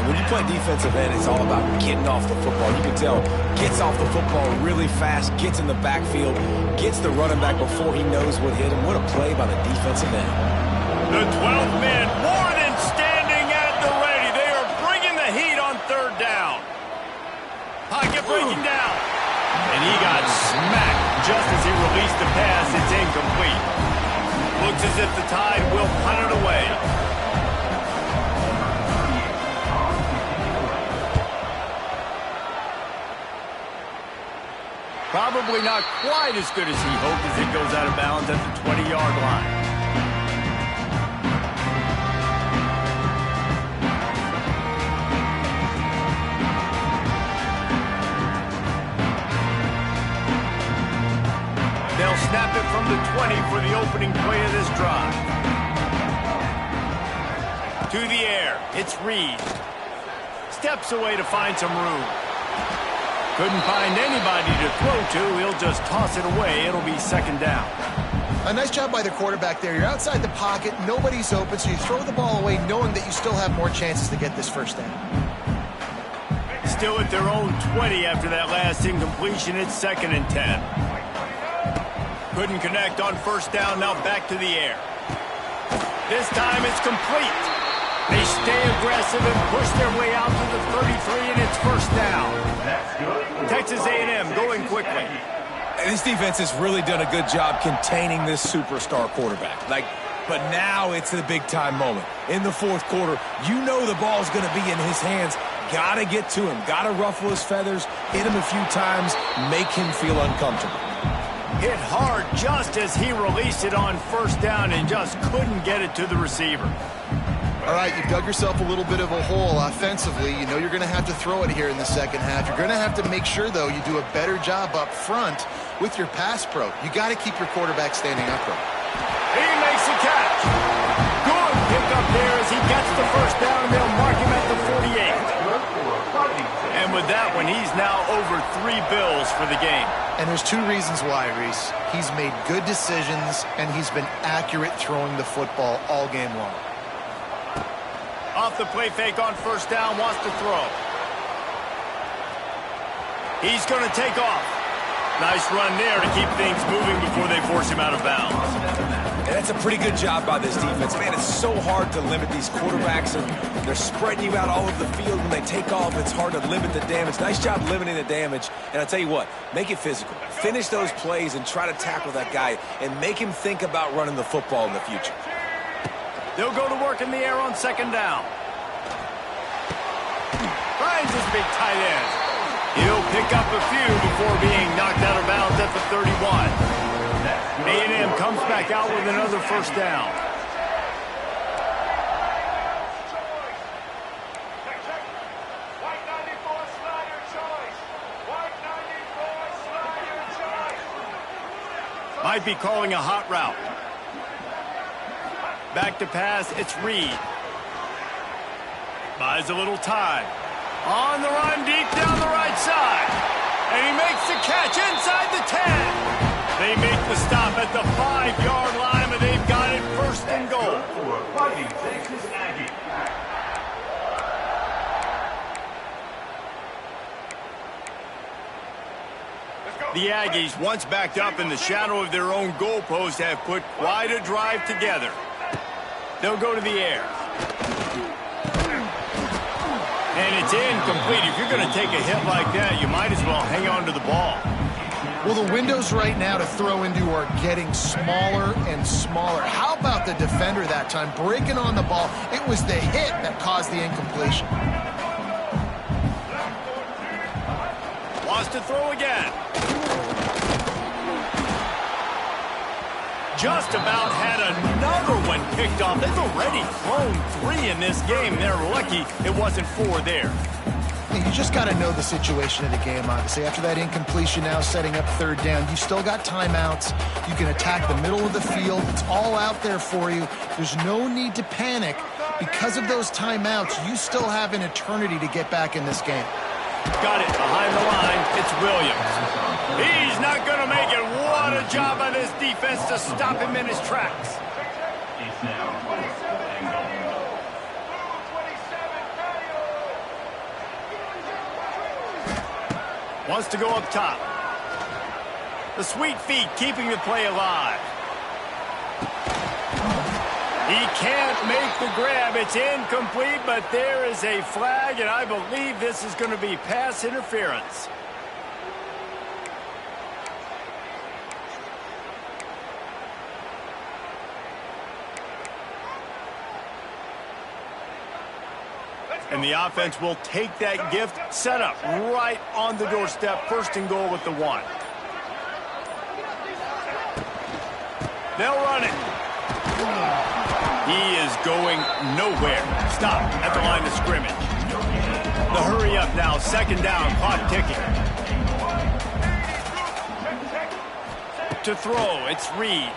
When you play defensive end, it's all about getting off the football. You can tell, gets off the football really fast, gets in the backfield, gets the running back before he knows what hit him. What a play by the defensive end. The 12th man more than standing at the ready. They are bringing the heat on third down. Pocket breaking down. And he got smacked just as he released the pass. It's incomplete. Looks as if the Tide will punt it away. Probably not quite as good as he hoped as it goes out of bounds at the 20-yard line. They'll snap it from the 20 for the opening play of this drive. To the air, it's Reed. Steps away to find some room. Couldn't find anybody to throw to. He'll just toss it away. It'll be second down. A nice job by the quarterback there. You're outside the pocket, nobody's open, so you throw the ball away knowing that you still have more chances to get this first down. Still at their own 20 after that last incompletion. It's 2nd and 10. Couldn't connect on first down. Now back to the air. This time it's complete. They stay aggressive and push their way out to the 33, and it's first down. Texas A&M going quickly. And this defense has really done a good job containing this superstar quarterback. But now it's the big-time moment. In the fourth quarter, you know the ball's going to be in his hands. Got to get to him. Got to ruffle his feathers, hit him a few times, make him feel uncomfortable. Hit hard just as he released it on first down and just couldn't get it to the receiver. All right, you've dug yourself a little bit of a hole offensively. You know you're going to have to throw it here in the second half. You're going to have to make sure, though, you do a better job up front with your pass pro. You got to keep your quarterback standing upright. He makes the catch. Good pick up there as he gets the first down, and they'll mark him at the 48. And with that one, he's now over 3 bills for the game. And there's 2 reasons why, Reese. He's made good decisions, and he's been accurate throwing the football all game long. Off the play fake on first down, wants to throw. He's going to take off. Nice run there to keep things moving before they force him out of bounds. And that's a pretty good job by this defense. Man, it's so hard to limit these quarterbacks, and they're spreading you out all over the field. When they take off, it's hard to limit the damage. Nice job limiting the damage. And I'll tell you what, make it physical. Finish those plays and try to tackle that guy and make him think about running the football in the future. They'll go to work in the air on second down. Finds his big tight end. He'll pick up a few before being knocked out of bounds at the 31. A&M comes back out with another first down. Might be calling a hot route. Back to pass, it's Reed. Buys a little time. On the run, deep down the right side. And he makes the catch inside the 10. They make the stop at the 5-yard line, and they've got it first and goal. The Aggies, once backed up in the shadow of their own goalpost, have put quite a drive together. They'll go to the air. And it's incomplete. If you're going to take a hit like that, you might as well hang on to the ball. Well, the windows right now to throw into are getting smaller and smaller. How about the defender that time breaking on the ball? It was the hit that caused the incompletion. Wants to throw again. Just about had another one picked off. They've already thrown 3 in this game. They're lucky it wasn't 4 there. You just got to know the situation of the game, obviously. After that incompletion now setting up third down, you still got timeouts. You can attack the middle of the field. It's all out there for you. There's no need to panic. Because of those timeouts, you still have an eternity to get back in this game. Got it behind the line. It's Williams. He's not going to make it. What a job by this defense to stop him in his tracks. It's now Wants to go up top. The sweet feet keeping the play alive. He can't make the grab. It's incomplete, but there is a flag, and I believe this is going to be pass interference. And the offense will take that gift, set up right on the doorstep, first and goal with the 1. They'll run it. He is going nowhere. Stop at the line of scrimmage. The hurry up now, second down, clock ticking. To throw, it's Reed.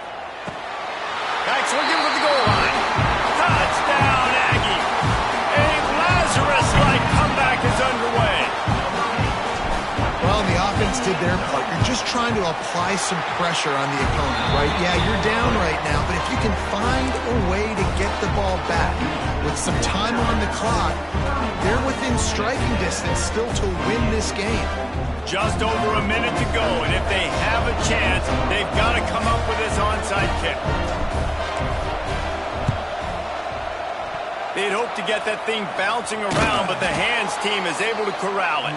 Back swinging for the goal line. Touchdown, Aggie. A Lazarus-like comeback is underway. Well, defense did their part. You're just trying to apply some pressure on the opponent, right? Yeah, you're down right now, but if you can find a way to get the ball back with some time on the clock, they're within striking distance still to win this game. Just over a minute to go, and if they have a chance, they've got to come up with this onside kick. They'd hope to get that thing bouncing around, but the hands team is able to corral it.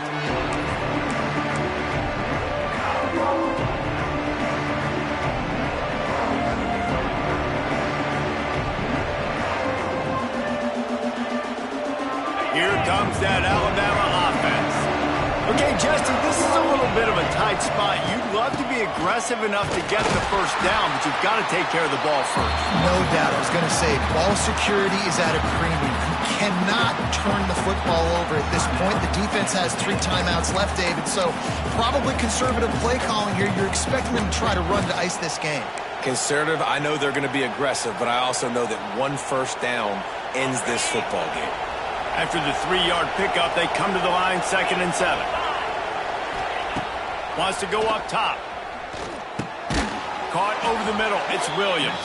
Here comes that Alabama offense. Okay, Justin, this is a little bit of a tight spot. You'd love to be aggressive enough to get the first down, but you've got to take care of the ball first. No doubt. I was going to say, ball security is at a premium. You cannot turn the football over at this point. The defense has 3 timeouts left, David, so probably conservative play calling here. You're expecting them to try to run to ice this game. Conservative, I know they're going to be aggressive, but I also know that 1 first down ends this football game. After the 3-yard pickup, they come to the line, 2nd and 7. Wants to go up top. Caught over the middle. It's Williams.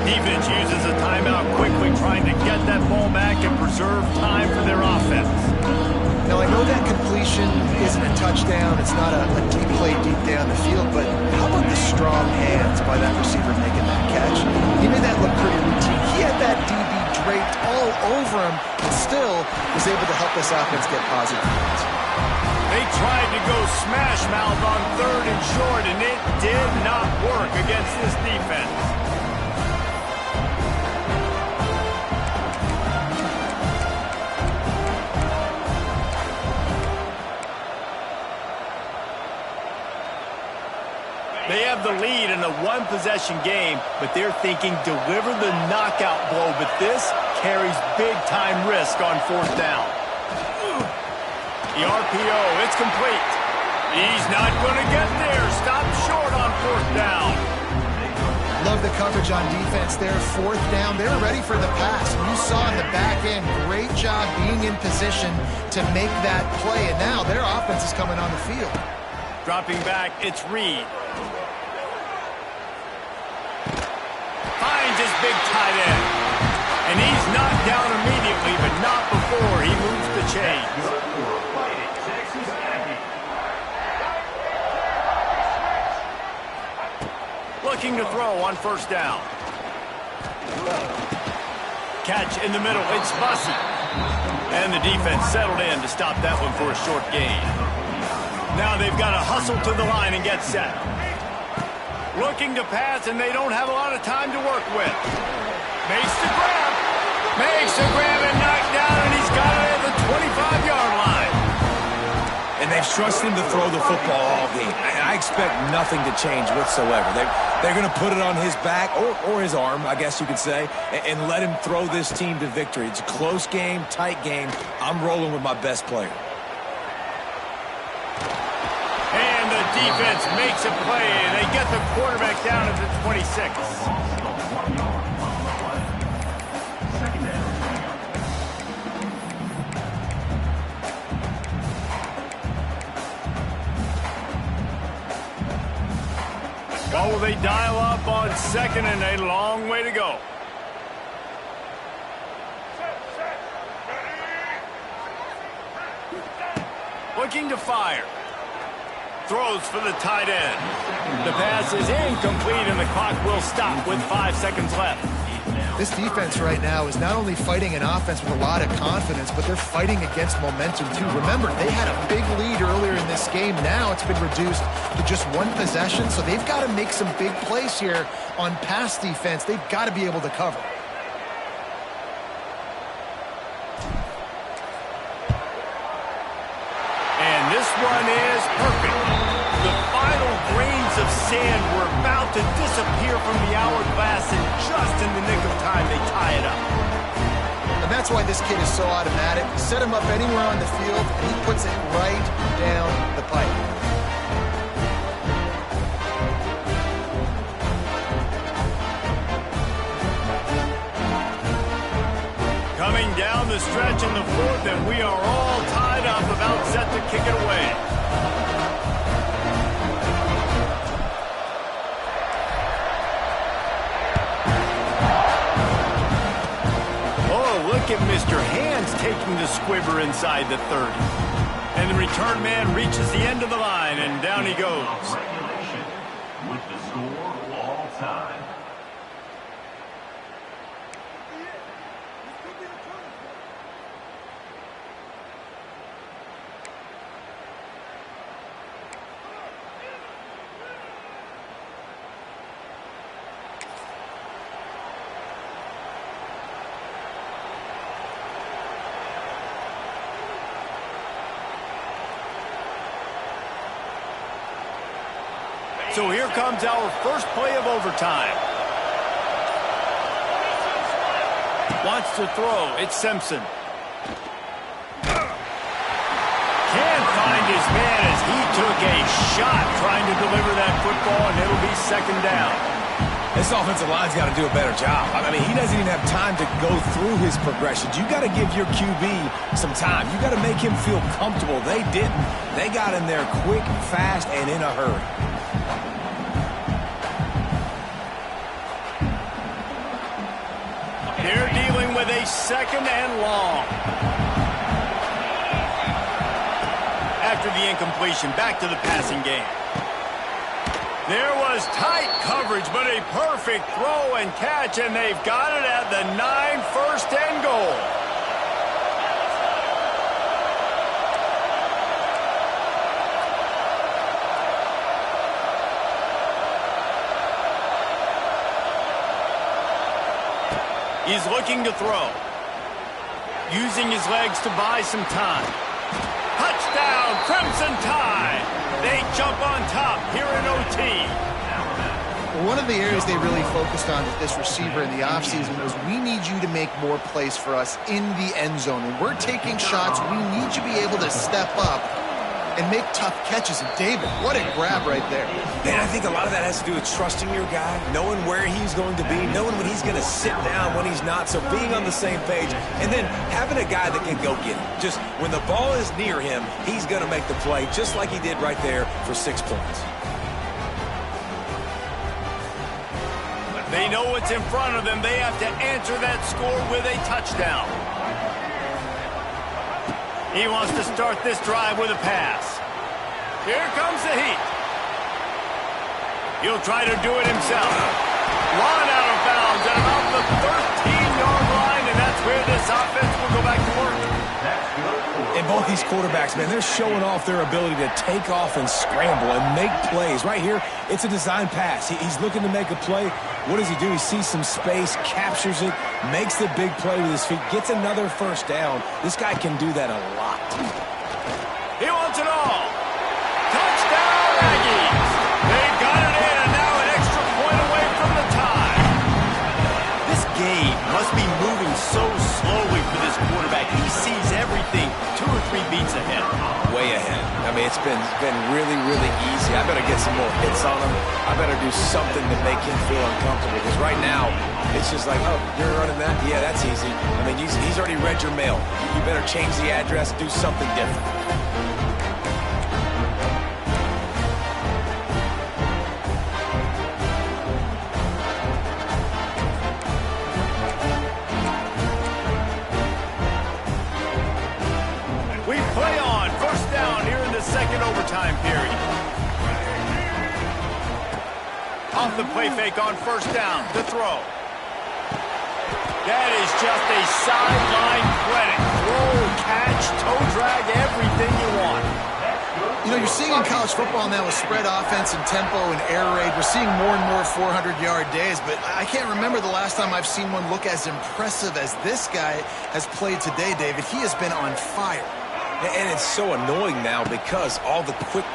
Defense uses a timeout quickly, trying to get that ball back and preserve time for their offense. Now, I know that completion isn't a touchdown. It's not a deep play deep down the field, but how about the strong hands by that receiver making that catch? He made that look pretty routine. He had that DB draped all over him, but still was able to help this offense get positive points. They tried to go smash mouth on 3rd and short, and it did not work against this defense. They have the lead in a 1-possession game, but they're thinking deliver the knockout blow, but this carries big-time risk on 4th down. The RPO, it's complete. He's not going to get there. Stop short on 4th down. Love the coverage on defense there. 4th down, they're ready for the pass. You saw in the back end, great job being in position to make that play, and now their offense is coming on the field. Dropping back, it's Reed. Finds his big tight end. And he's knocked down immediately, but not before he moves the chains. Looking to throw on 1st down. Catch in the middle, it's Bussey. And the defense settled in to stop that one for a short gain. Now they've got to hustle to the line and get set. Looking to pass, and they don't have a lot of time to work with. Makes the grab. Makes the grab and knocked down, and he's got it at the 25-yard line. And they've trusted him to throw the football all game. And I expect nothing to change whatsoever. They're going to put it on his back, or his arm, I guess you could say, and let him throw this team to victory. It's a close game, tight game. I'm rolling with my best player. And the defense makes a play, and they get the quarterback down at the 26. Well, they dial up on 2nd and a long way to go. Looking to fire. Throws for the tight end. The pass is incomplete, and the clock will stop with 5 seconds left. This defense right now is not only fighting an offense with a lot of confidence, but they're fighting against momentum too. Remember, they had a big lead earlier in this game. Now it's been reduced to just 1 possession, so they've got to make some big plays here on pass defense. They've got to be able to cover. And this one is perfect. The final grains of sand were about to disappear from the hourglass, and just in the nick of time, they tie it up. And that's why this kid is so automatic. Set him up anywhere on the field, and he puts it right down the pipe. Coming down the stretch in the 4th, and we are all tied up, about set to kick it away. at Mr. Hands taking the squibber inside the 30. And the return man reaches the end of the line, and down he goes. Regulation with the score all time. So here comes our first play of overtime. Wants to throw. It's Simpson. Can't find his man as he took a shot trying to deliver that football, and it'll be second down. This offensive line's got to do a better job. I mean, he doesn't even have time to go through his progressions. You got to give your QB some time. You got to make him feel comfortable. They didn't. They got in there quick, fast, and in a hurry. They're dealing with a second and long. After the incompletion, back to the passing game. There was tight coverage, but a perfect throw and catch, and they've got it at the 9, first and goal. He's looking to throw. Using his legs to buy some time. Touchdown, Crimson Tide! They jump on top here in OT. One of the areas they really focused on with this receiver in the offseason was we need you to make more plays for us in the end zone. When we're taking shots, we need you to be able to step up and make tough catches. And David, what a grab right there. Man, I think a lot of that has to do with trusting your guy, knowing where he's going to be, knowing when he's going to sit down, when he's not, so being on the same page, and then having a guy that can go get it. Just when the ball is near him, he's going to make the play, just like he did right there for 6 points. They know what's in front of them. They have to answer that score with a touchdown. He wants to start this drive with a pass. Here comes the heat. He'll try to do it himself. Run out of bounds at about the 13-yard line, and that's where this offense will go back to work. And both these quarterbacks, man, they're showing off their ability to take off and scramble and make plays. Right here, it's a design pass. He's looking to make a play. What does he do? He sees some space, captures it, makes the big play with his feet, gets another first down. This guy can do that a lot. He wants it all. Touchdown, Aggies. They've got it in, and now an extra point away from the tie. This game must be moving so slowly for this quarterback. He sees everything 2 or 3 beats ahead. Way ahead. I mean, it's been really, really easy. I better get some more hits on him. I better do something to make him feel uncomfortable, because right now, it's just like, oh, you're running that? Yeah, that's easy. I mean, he's already read your mail. You better change the address, do something different. We play on first down here in the second overtime period. Off the play fake on first down, the throw. That is just a sideline credit. Throw, catch, toe drag, everything you want. You know, you're seeing in college football now with spread offense and tempo and air raid, we're seeing more and more 400-yard days, but I can't remember the last time I've seen one look as impressive as this guy has played today, David. He has been on fire. And it's so annoying now because all the quick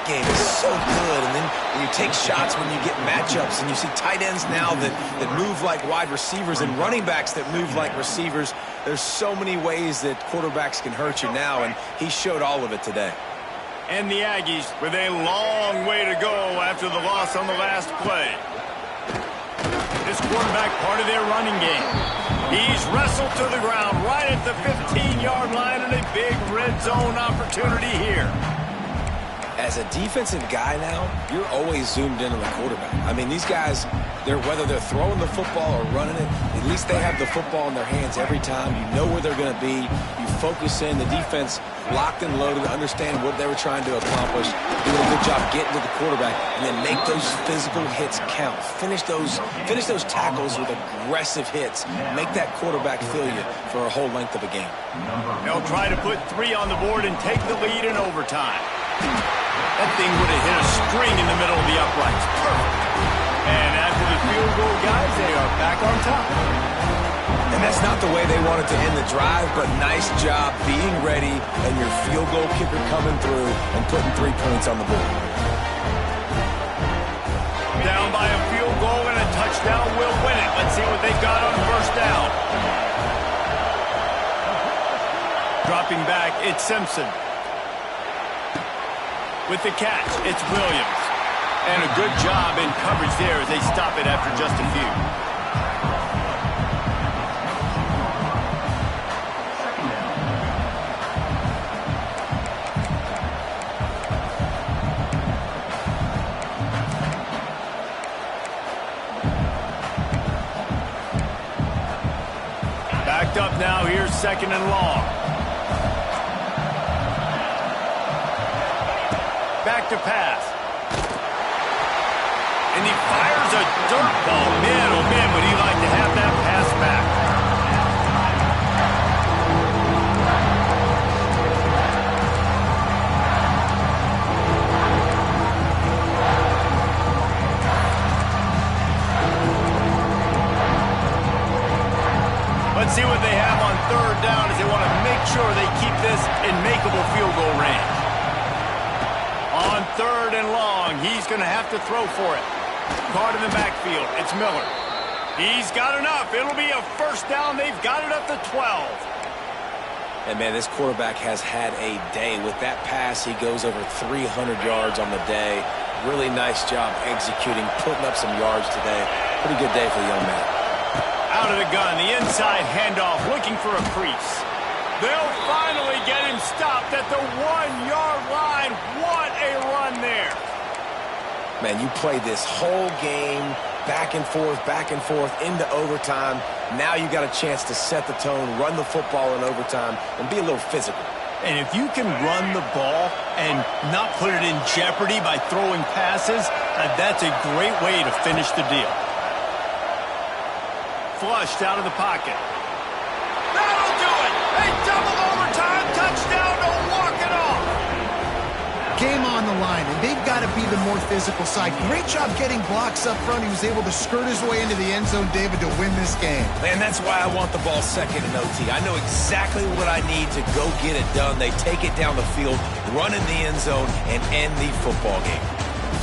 game is so good. And then when you take shots, when you get matchups, and you see tight ends now that move like wide receivers and running backs that move like receivers, there's so many ways that quarterbacks can hurt you now, and he showed all of it today. And the Aggies with a long way to go after the loss on the last play. This quarterback part of their running game. He's wrestled to the ground right at the 15-yard line, and a big red zone opportunity here. As a defensive guy now, you're always zoomed in on the quarterback. I mean, these guys, whether they're throwing the football or running it, at least they have the football in their hands every time. You know where they're going to be. You focus in. The defense locked and loaded, understand what they were trying to accomplish, doing a good job getting to the quarterback, and then make those physical hits count. Finish those tackles with aggressive hits. Make that quarterback feel you for a whole length of a game. They'll try to put 3 on the board and take the lead in overtime. That thing would have hit a string in the middle of the uprights. Perfect. And after the field goal, guys, they are back on top. And that's not the way they wanted to end the drive, but nice job being ready and your field goal kicker coming through and putting 3 points on the board. Down by a field goal and a touchdown will win it. Let's see what they've got on first down. Dropping back, it's Simpson. With the catch, it's Williams. And a good job in coverage there as they stop it after just a few. Backed up now, here's 2nd and long. Back to pass. And he fires a dirt ball. Man, oh man, would he like to have that pass back. Let's see what they have on 3rd down as they want to make sure they keep this in makeable field goal range. On 3rd and long, he's going to have to throw for it. Caught in the backfield, it's Miller. He's got enough. It'll be a first down. They've got it up to 12. And, man, this quarterback has had a day. With that pass, he goes over 300 yards on the day. Really nice job executing, putting up some yards today. Pretty good day for the young man. Out of the gun, the inside handoff, looking for a crease. They'll finally get him stopped at the 1-yard line. What a run there. Man, you played this whole game back and forth into overtime. Now you got a chance to set the tone, run the football in overtime, and be a little physical. And if you can run the ball and not put it in jeopardy by throwing passes, that's a great way to finish the deal. Flushed out of the pocket. That'll do it! A double overtime touchdown to walk it off! Game on the line, and they've got to be the more physical side. Great job getting blocks up front. He was able to skirt his way into the end zone, David, to win this game. And that's why I want the ball second in OT. I know exactly what I need to go get it done. They take it down the field, run in the end zone, and end the football game.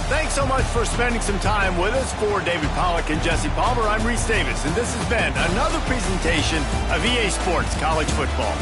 Thanks so much for spending some time with us. For David Pollack and Jesse Palmer, I'm Reese Davis, and this has been another presentation of EA Sports College Football.